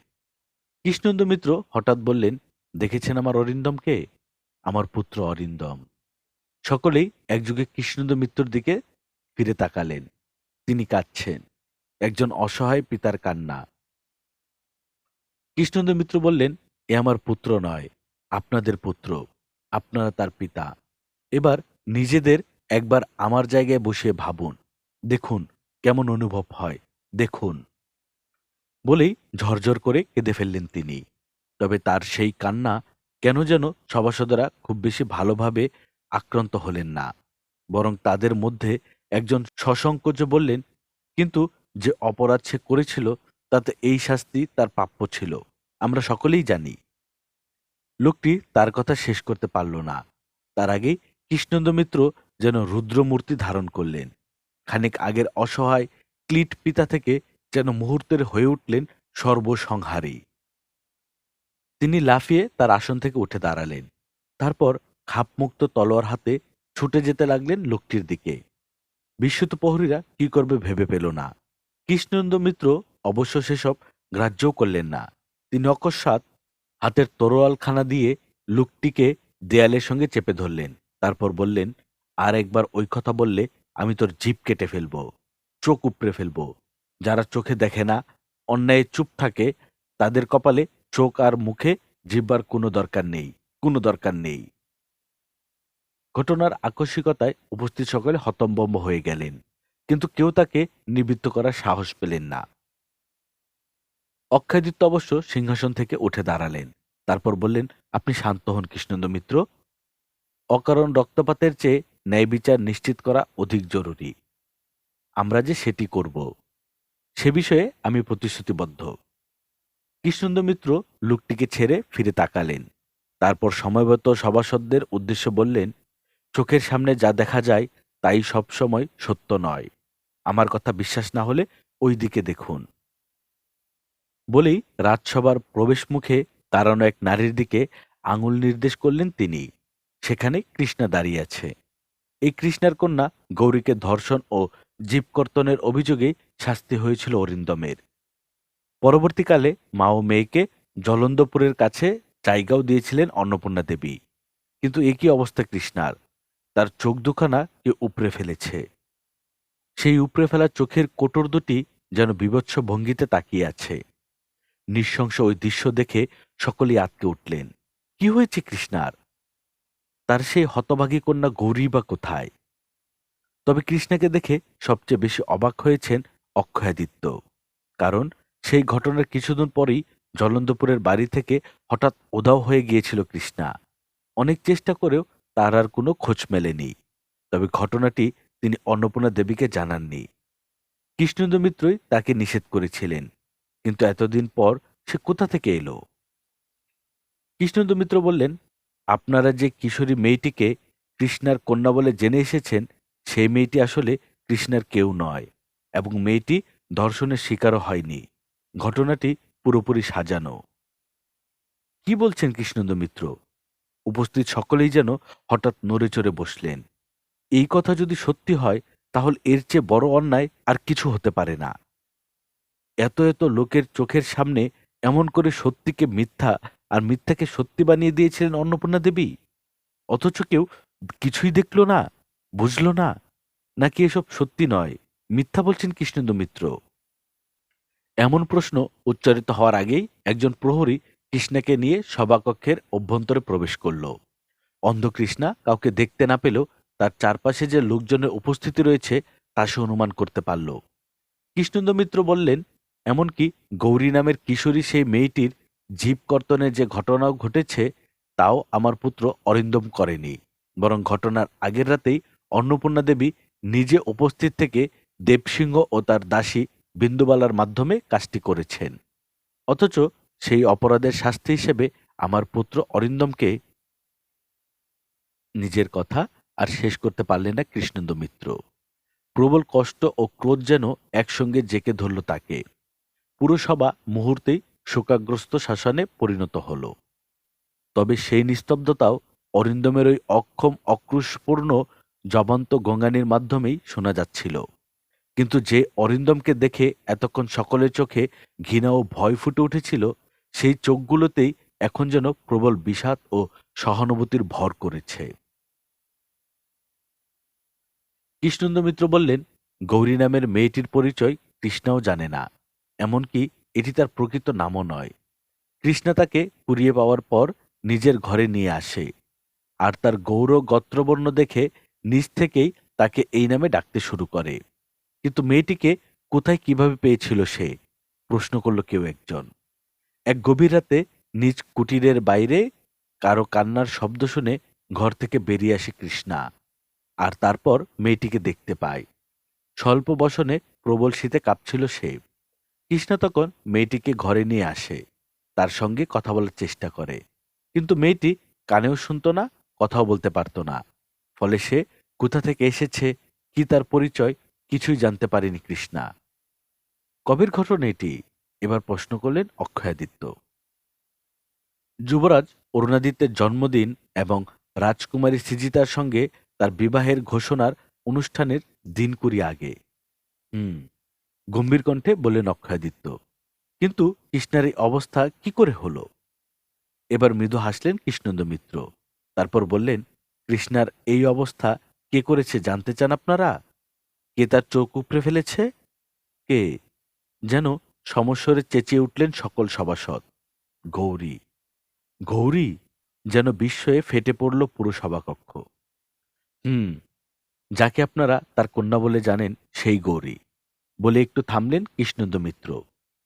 কৃষ্ণেন্দু মিত্র হঠাৎ বললেন, দেখেছেন আমার অরিন্দমকে? আমার পুত্র অরিন্দম। সকলেই একযোগে কৃষ্ণেন্দু মিত্রর দিকে ফিরে তাকালেন। তিনি কাঁদছেন, একজন অসহায় পিতার কান্না। কৃষ্ণেন্দু মিত্র বললেন, এ আমার পুত্র নয়, আপনাদের পুত্র। আপনারা তার পিতা। এবার নিজেদের একবার আমার জায়গায় বসিয়ে ভাবুন, দেখুন কেমন অনুভব হয়, দেখুন। বলেই ঝরঝর করে কেঁদে ফেললেন তিনি। তবে তার সেই কান্না কেন যেন সভাসদেরা খুব বেশি ভালোভাবে আক্রান্ত হলেন না। বরং তাদের মধ্যে একজন সসংকোচে বললেন, কিন্তু যে অপরাধ সে করেছিল তাতে এই শাস্তি তার প্রাপ্য ছিল, আমরা সকলেই জানি। লোকটি তার কথা শেষ করতে পারল না। তার আগেই কৃষ্ণেন্দু মিত্র যেন রুদ্রমূর্তি ধারণ করলেন। খানিক আগের অসহায় ক্লিট পিতা থেকে যেন মুহূর্তের হয়ে উঠলেন সর্বসংহারী। তিনি লাফিয়ে তার আসন থেকে উঠে দাঁড়ালেন। তারপর খাপমুক্ত তলোয়ার হাতে ছুটে যেতে লাগলেন লোকটির দিকে। বিস্মিত প্রহরীরা কি করবে ভেবে পেল না। কৃষ্ণেন্দু মিত্র অবশ্য সেসব গ্রাহ্যও করলেন না। তিনি অকস্মাৎ হাতের তরোয়ালখানা দিয়ে লোকটিকে দেয়ালের সঙ্গে চেপে ধরলেন। তারপর বললেন, আর একবার ওই কথা বললে আমি তোর জিভ কেটে ফেলব, চোখ উপড়ে ফেলব। যারা চোখে দেখে না, অন্যায় চুপ থাকে, তাদের কপালে চোখ আর মুখে জিহ্বার কোনো দরকার নেই, কোনো দরকার নেই। ঘটনার আকস্মিকতায় উপস্থিত সকলে হতম্বম্ব হয়ে গেলেন, কিন্তু কেউ তাকে নিবৃত্ত করার সাহস পেলেন না। অক্ষয়াদিত্য অবশ্য সিংহাসন থেকে উঠে দাঁড়ালেন। তারপর বললেন, আপনি শান্ত হন কৃষ্ণেন্দু মিত্র। অকারণ রক্তপাতের চেয়ে ন্যায় বিচার নিশ্চিত করা অধিক জরুরি। আমরা যে সেটি করব, সে বিষয়ে আমি প্রতিশ্রুতিবদ্ধ। কৃষ্ণেন্দু মিত্র লোকটিকে ছেড়ে ফিরে তাকালেন। তারপর সময়মত সভাসদদের উদ্দেশ্য বললেন, চোখের সামনে যা দেখা যায় তাই সবসময় সত্য নয়। আমার কথা বিশ্বাস না হলে ওই দিকে দেখুন। বলেই রাজসভার প্রবেশমুখে দাঁড়ানো এক নারীর দিকে আঙুল নির্দেশ করলেন তিনি। সেখানে কৃষ্ণা দাঁড়িয়ে আছে। এই কৃষ্ণার কন্যা গৌরীকে ধর্ষণ ও জীবকর্তনের অভিযোগে শাস্তি হয়েছিল অরিন্দমের। পরবর্তীকালে মা ও মেয়েকে জলন্দপুরের কাছে জায়গাও দিয়েছিলেন অন্নপূর্ণা দেবী। কিন্তু একই অবস্থা কৃষ্ণার, তার চোখ দুখানা কে উপড়ে ফেলেছে। সেই উপড়ে ফেলা চোখের কোটর দুটি যেন বীভৎস ভঙ্গিতে তাকিয়ে আছে। নৃশংস ওই দৃশ্য দেখে সকলেই আঁতকে উঠলেন। কি হয়েছে কৃষ্ণার? তার সেই হতভাগী কন্যা গৌরী বা কোথায়? তবে কৃষ্ণাকে দেখে সবচেয়ে বেশি অবাক হয়েছেন অক্ষয়াদিত্য। কারণ সেই ঘটনার কিছুদিন পরেই জলন্দপুরের বাড়ি থেকে হঠাৎ উধাও হয়ে গিয়েছিল কৃষ্ণা। অনেক চেষ্টা করেও তার আর কোনো খোঁজ মেলেনি। তবে ঘটনাটি তিনি অন্নপূর্ণা দেবীকে জানাননি। কৃষ্ণেন্দু মিত্রই তাকে নিষেধ করেছিলেন। কিন্তু এতদিন পর সে কোথা থেকে এলো? কৃষ্ণেন্দু মিত্র বললেন, আপনারা যে কিশোরী মেয়েটিকে কৃষ্ণার কন্যা বলে জেনে এসেছেন, সেই মেয়েটি আসলে কৃষ্ণার কেউ নয়, এবং মেয়েটি ধর্ষণের শিকারও হয়নি। ঘটনাটি পুরোপুরি সাজানো। কি বলছেন কৃষ্ণেন্দু মিত্র? উপস্থিত সকলেই যেন হঠাৎ নড়ে চড়ে বসলেন। এই কথা যদি সত্যি হয়, তাহলে এর চেয়ে বড় অন্যায় আর কিছু হতে পারে না। এত এত লোকের চোখের সামনে এমন করে সত্যিকে মিথ্যা আর মিথ্যাকে সত্যি বানিয়ে দিয়েছিলেন অন্নপূর্ণা দেবী। অথচ কেউ কিছুই দেখল না, বুঝল না। নাকি এসব সত্যি নয়, মিথ্যা বলছেন কৃষ্ণেন্দু মিত্র? এমন প্রশ্ন উচ্চারিত হওয়ার আগেই একজন প্রহরী কৃষ্ণাকে নিয়ে সভাকক্ষের অভ্যন্তরে প্রবেশ করল। অন্ধ কৃষ্ণা কাউকে দেখতে না পেলেও তার চারপাশে যে লোকজনের উপস্থিতি রয়েছে তা সে অনুমান করতে পারল। কৃষ্ণেন্দু মিত্র বললেন, এমনকি গৌরী নামের কিশোরী সেই মেয়েটির জীবকর্তনের যে ঘটনাও ঘটেছে, তাও আমার পুত্র অরিন্দম করেনি। বরং ঘটনার আগের রাতেই অন্নপূর্ণা দেবী নিজে উপস্থিত থেকে দেবসিংহ ও তার দাসী বিন্দুবালার মাধ্যমে কাজটি করেছেন। অথচ সেই অপরাধের শাস্তি হিসেবে আমার পুত্র অরিন্দমকে। নিজের কথা আর শেষ করতে পারলেন না কৃষ্ণেন্দু মিত্র। প্রবল কষ্ট ও ক্রোধ যেন একসঙ্গে জেঁকে ধরল তাকে। পুরো সভা মুহূর্তেই শোকাগ্রস্ত শাসনে পরিণত হল। তবে সেই নিস্তব্ধতাও অরিন্দমের ওই অক্ষম অক্রোশপূর্ণ জবান্ত গঙ্গানির মাধ্যমেই শোনা যাচ্ছিল। কিন্তু যে অরিন্দমকে দেখে এতক্ষণ সকলের চোখে ঘৃণা ও ভয় ফুটে উঠেছিল, সেই চোখগুলোতেই এখন যেন প্রবল বিষাদ ও সহানুভূতির ভর করেছে। কৃষ্ণেন্দু মিত্র বললেন, গৌরী নামের মেয়েটির পরিচয় কৃষ্ণাও জানে না, এমনকি এটি তার প্রকৃত নামও নয়। কৃষ্ণা তাকে কুড়িয়ে পাওয়ার পর নিজের ঘরে নিয়ে আসে, আর তার গৌর গোত্রবর্ণ দেখে নিজ থেকেই তাকে এই নামে ডাকতে শুরু করে। কিন্তু মেয়েটিকে কোথায় কিভাবে পেয়েছিল সে? প্রশ্ন করল কেউ একজন। এক গভীর রাতে নিজ কুটিরের বাইরে কারো কান্নার শব্দ শুনে ঘর থেকে বেরিয়ে আসে কৃষ্ণা, আর তারপর মেয়েটিকে দেখতে পায়। স্বল্প বসনে প্রবল শীতে কাঁপছিল সে। কৃষ্ণা তখন মেয়েটিকে ঘরে নিয়ে আসে, তার সঙ্গে কথা বলার চেষ্টা করে। কিন্তু মেয়েটি কানেও শুনত না, কথাও বলতে পারত না। ফলে সে কোথা থেকে এসেছে, কি তার পরিচয়, কিছুই জানতে পারেনি কৃষ্ণা। কবের ঘটনা এটি? এবার প্রশ্ন করলেন অক্ষয়াদিত্য। যুবরাজ অরুণাদিত্যের জন্মদিন এবং রাজকুমারী সৃজিতার সঙ্গে তার বিবাহের ঘোষণার অনুষ্ঠানের দিন কুড়ি আগে। গম্ভীর কণ্ঠে বললেন অক্ষয়াদিত্য। কিন্তু কৃষ্ণার এই অবস্থা কি করে হলো? এবার মৃদু হাসলেন কৃষ্ণেন্দু মিত্র। তারপর বললেন, কৃষ্ণার এই অবস্থা কে করেছে জানতে চান আপনারা? কে তার চোখ উপড়ে ফেলেছে? কে? যেন সমস্বরে চেঁচিয়ে উঠলেন সকল সভাসদ। গৌরী। গৌরী! যেন বিস্ময়ে ফেটে পড়ল পুরো সভাকক্ষ। যাকে আপনারা তার কন্যা বলে জানেন, সেই গৌরী। বলে একটু থামলেন কৃষ্ণেন্দু মিত্র।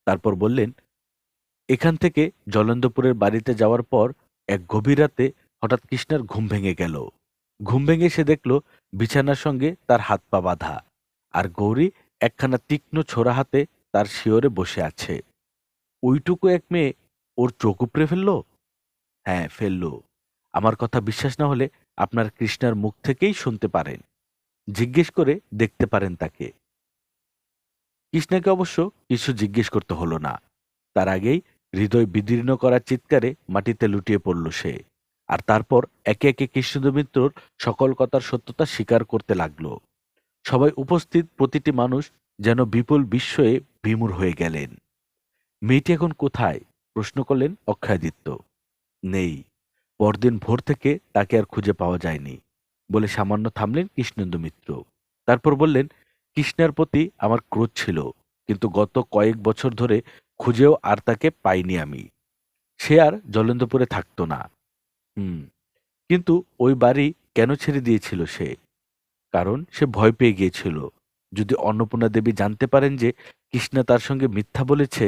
তারপর বললেন, এখান থেকে জলন্দপুরের বাড়িতে যাওয়ার পর এক গভীর রাতে হঠাৎ কৃষ্ণার ঘুম ভেঙে গেল। ঘুম ভেঙে সে দেখল বিছানার সঙ্গে তার হাত পা বাঁধা, আর গৌরী একখানা তীক্ষ্ণ ছোড়া হাতে তার শিয়রে বসে আছে। ওইটুকু এক মেয়ে ওর চোখ উপড়ে ফেলল? হ্যাঁ, ফেলল। আমার কথা বিশ্বাস না হলে আপনার কৃষ্ণার মুখ থেকেই শুনতে পারেন, জিজ্ঞেস করে দেখতে পারেন তাকে। কৃষ্ণাকে অবশ্য কিছু জিজ্ঞেস করতে হলো না। তার আগেই হৃদয় বিদীর্ণ করার চিৎকারে মাটিতে লুটিয়ে পড়ল সে। আর তারপর একে একে কৃষ্ণেন্দু মিত্রর সকল কথার সত্যতা স্বীকার করতে লাগল। সবাই উপস্থিত প্রতিটি মানুষ যেন বিপুল বিস্ময়ে বিমূঢ় হয়ে গেলেন। মেয়েটি এখন কোথায়? প্রশ্ন করলেন অক্ষয়াদিত্য। নেই। পরদিন ভোর থেকে তাকে আর খুঁজে পাওয়া যায়নি বলে সামান্য থামলেন কৃষ্ণেন্দু মিত্র। তারপর বললেন, কৃষ্ণার প্রতি আমার ক্রোধ ছিল, কিন্তু গত কয়েক বছর ধরে খুঁজেও আর তাকে পাইনি আমি। সে আর জলেন্দ্রপুরে থাকতো না। হুম, কিন্তু ওই বাড়ি কেন ছেড়ে দিয়েছিল সে? কারণ সে ভয় পেয়ে গিয়েছিল। যদি অন্নপূর্ণা দেবী জানতে পারেন যে কৃষ্ণা তার সঙ্গে মিথ্যা বলেছে,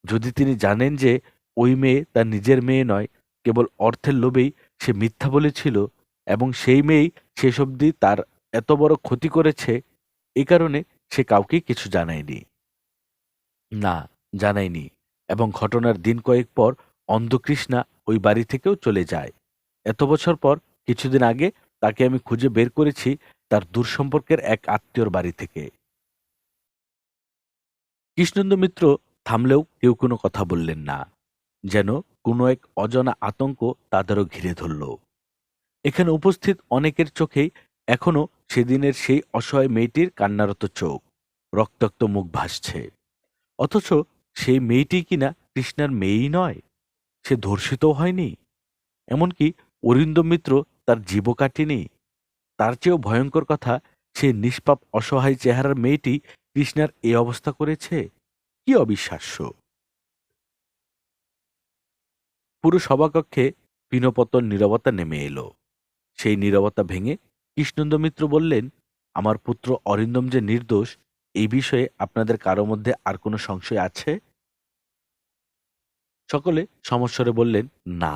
যদি তিনি জানেন যে ওই মেয়ে তার নিজের মেয়ে নয়, কেবল অর্থের লোভেই সে মিথ্যা বলেছিল, এবং সেই মেয়েই শেষ অবধি তার এত বড় ক্ষতি করেছে, এ কারণে সে কাউকেই কিছু জানায়নি। না, জানায়নি। এবং ঘটনার দিন কয়েক পর অন্ধকৃষ্ণা ওই বাড়ি থেকেও চলে যায়। এত বছর পর কিছুদিন আগে তাকে আমি খুঁজে বের করেছি তার দূরসম্পর্কের এক আত্মীয়র বাড়ি থেকে। কৃষ্ণেন্দু মিত্র থামলেও কেউ কোনো কথা বললেন না, যেন কোনো এক অজানা আতঙ্ক তাদেরও ঘিরে ধরল। এখানে উপস্থিত অনেকের চোখেই এখনো সেদিনের সেই অসহায় মেয়েটির কান্নারত চোখ, রক্তাক্ত মুখ ভাসছে। অথচ সেই মেয়েটি কিনা কৃষ্ণার মেয়েই নয়, সে ধর্ষিতও হয়নি, এমনকি অরিন্দম মিত্র তার জীবও কাটেনি। তার চেয়েও ভয়ঙ্কর কথা, সে নিষ্পাপ অসহায় চেহারার মেয়েটি কৃষ্ণার এই অবস্থা করেছে। কি অবিশ্বাস্য! পুরো সভাকক্ষে পিনপতন নীরবতা নেমে এলো। সেই নীরবতা ভেঙে কৃষ্ণেন্দু মিত্র বললেন, আমার পুত্র অরিন্দম যে নির্দোষ, এই বিষয়ে আপনাদের কারো মধ্যে আর কোনো সংশয় আছে? সকলে সমস্বরে বললেন, না।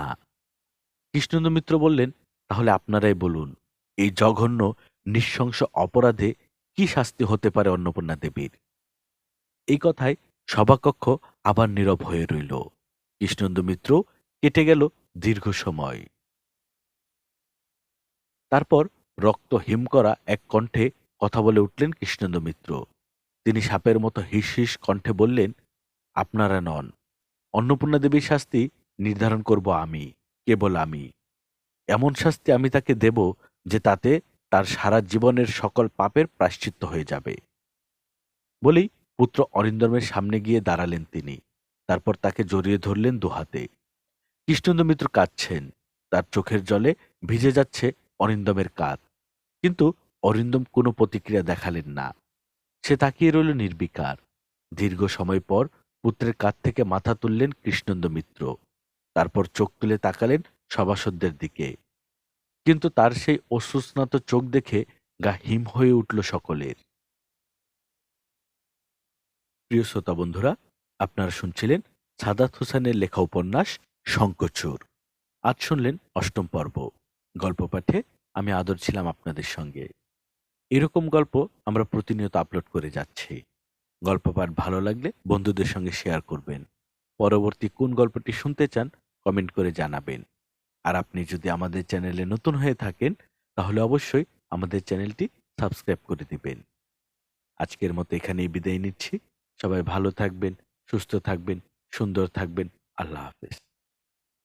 কৃষ্ণেন্দু মিত্র বললেন, তাহলে আপনারাই বলুন, এই জঘন্য নৃশংস অপরাধে কি শাস্তি হতে পারে অন্নপূর্ণা দেবীর? এই কথায় সভাকক্ষ আবার নীরব হয়ে রইল। কৃষ্ণেন্দু মিত্র কেটে গেল দীর্ঘ সময়। তারপর রক্ত হিম করা এক কণ্ঠে কথা বলে উঠলেন কৃষ্ণেন্দু মিত্র। তিনি সাপের মতো হিস হিস কণ্ঠে বললেন, আপনারা নন, অন্নপূর্ণা দেবীর শাস্তি নির্ধারণ করব আমি, কেবল আমি। এমন শাস্তি আমি তাকে দেব যে তাতে তার সারা জীবনের সকল পাপের প্রায়শ্চিত্ত হয়ে যাবে। বলেই পুত্র অরিন্দমের সামনে গিয়ে দাঁড়ালেন তিনি। তারপর তাকে জড়িয়ে ধরলেন দুহাতে। কৃষ্ণেন্দু মিত্র কাঁদছেন, তার চোখের জলে ভিজে যাচ্ছে অরিন্দমের কাঁধ। কিন্তু অরিন্দম কোনো প্রতিক্রিয়া দেখালেন না। সে তাকিয়ে রইল নির্বিকার। দীর্ঘ সময় পর পুত্রের কাঁধ থেকে মাথা তুললেন কৃষ্ণেন্দু মিত্র। তারপর চোখ তুলে তাকালেন সভাসদদের দিকে। কিন্তু তার সেই অশ্রুস্নাত চোখ দেখে গা হিম হয়ে উঠল সকলের। প্রিয় শ্রোতা বন্ধুরা, আপনারা শুনছিলেন সাদাত হোসেনের লেখা উপন্যাস শঙ্খচূড়। আজ শুনলেন অষ্টম পর্ব। গল্প পাঠে আমি আদর ছিলাম আপনাদের সঙ্গে। এরকম গল্প আমরা প্রতিনিয়ত আপলোড করে যাচ্ছি। গল্প পাঠ ভালো লাগলে বন্ধুদের সঙ্গে শেয়ার করবেন। পরবর্তী কোন গল্পটি শুনতে চান কমেন্ট করে জানাবেন। আর আপনি যদি আমাদের চ্যানেলে নতুন হয়ে থাকেন, তাহলে অবশ্যই আমাদের চ্যানেলটি সাবস্ক্রাইব করে দিবেন। আজকের মতো এখানেই বিদায় নিচ্ছি। সবাই ভালো থাকবেন, সুস্থ থাকবেন, সুন্দর থাকবেন। আল্লাহ হাফেজ।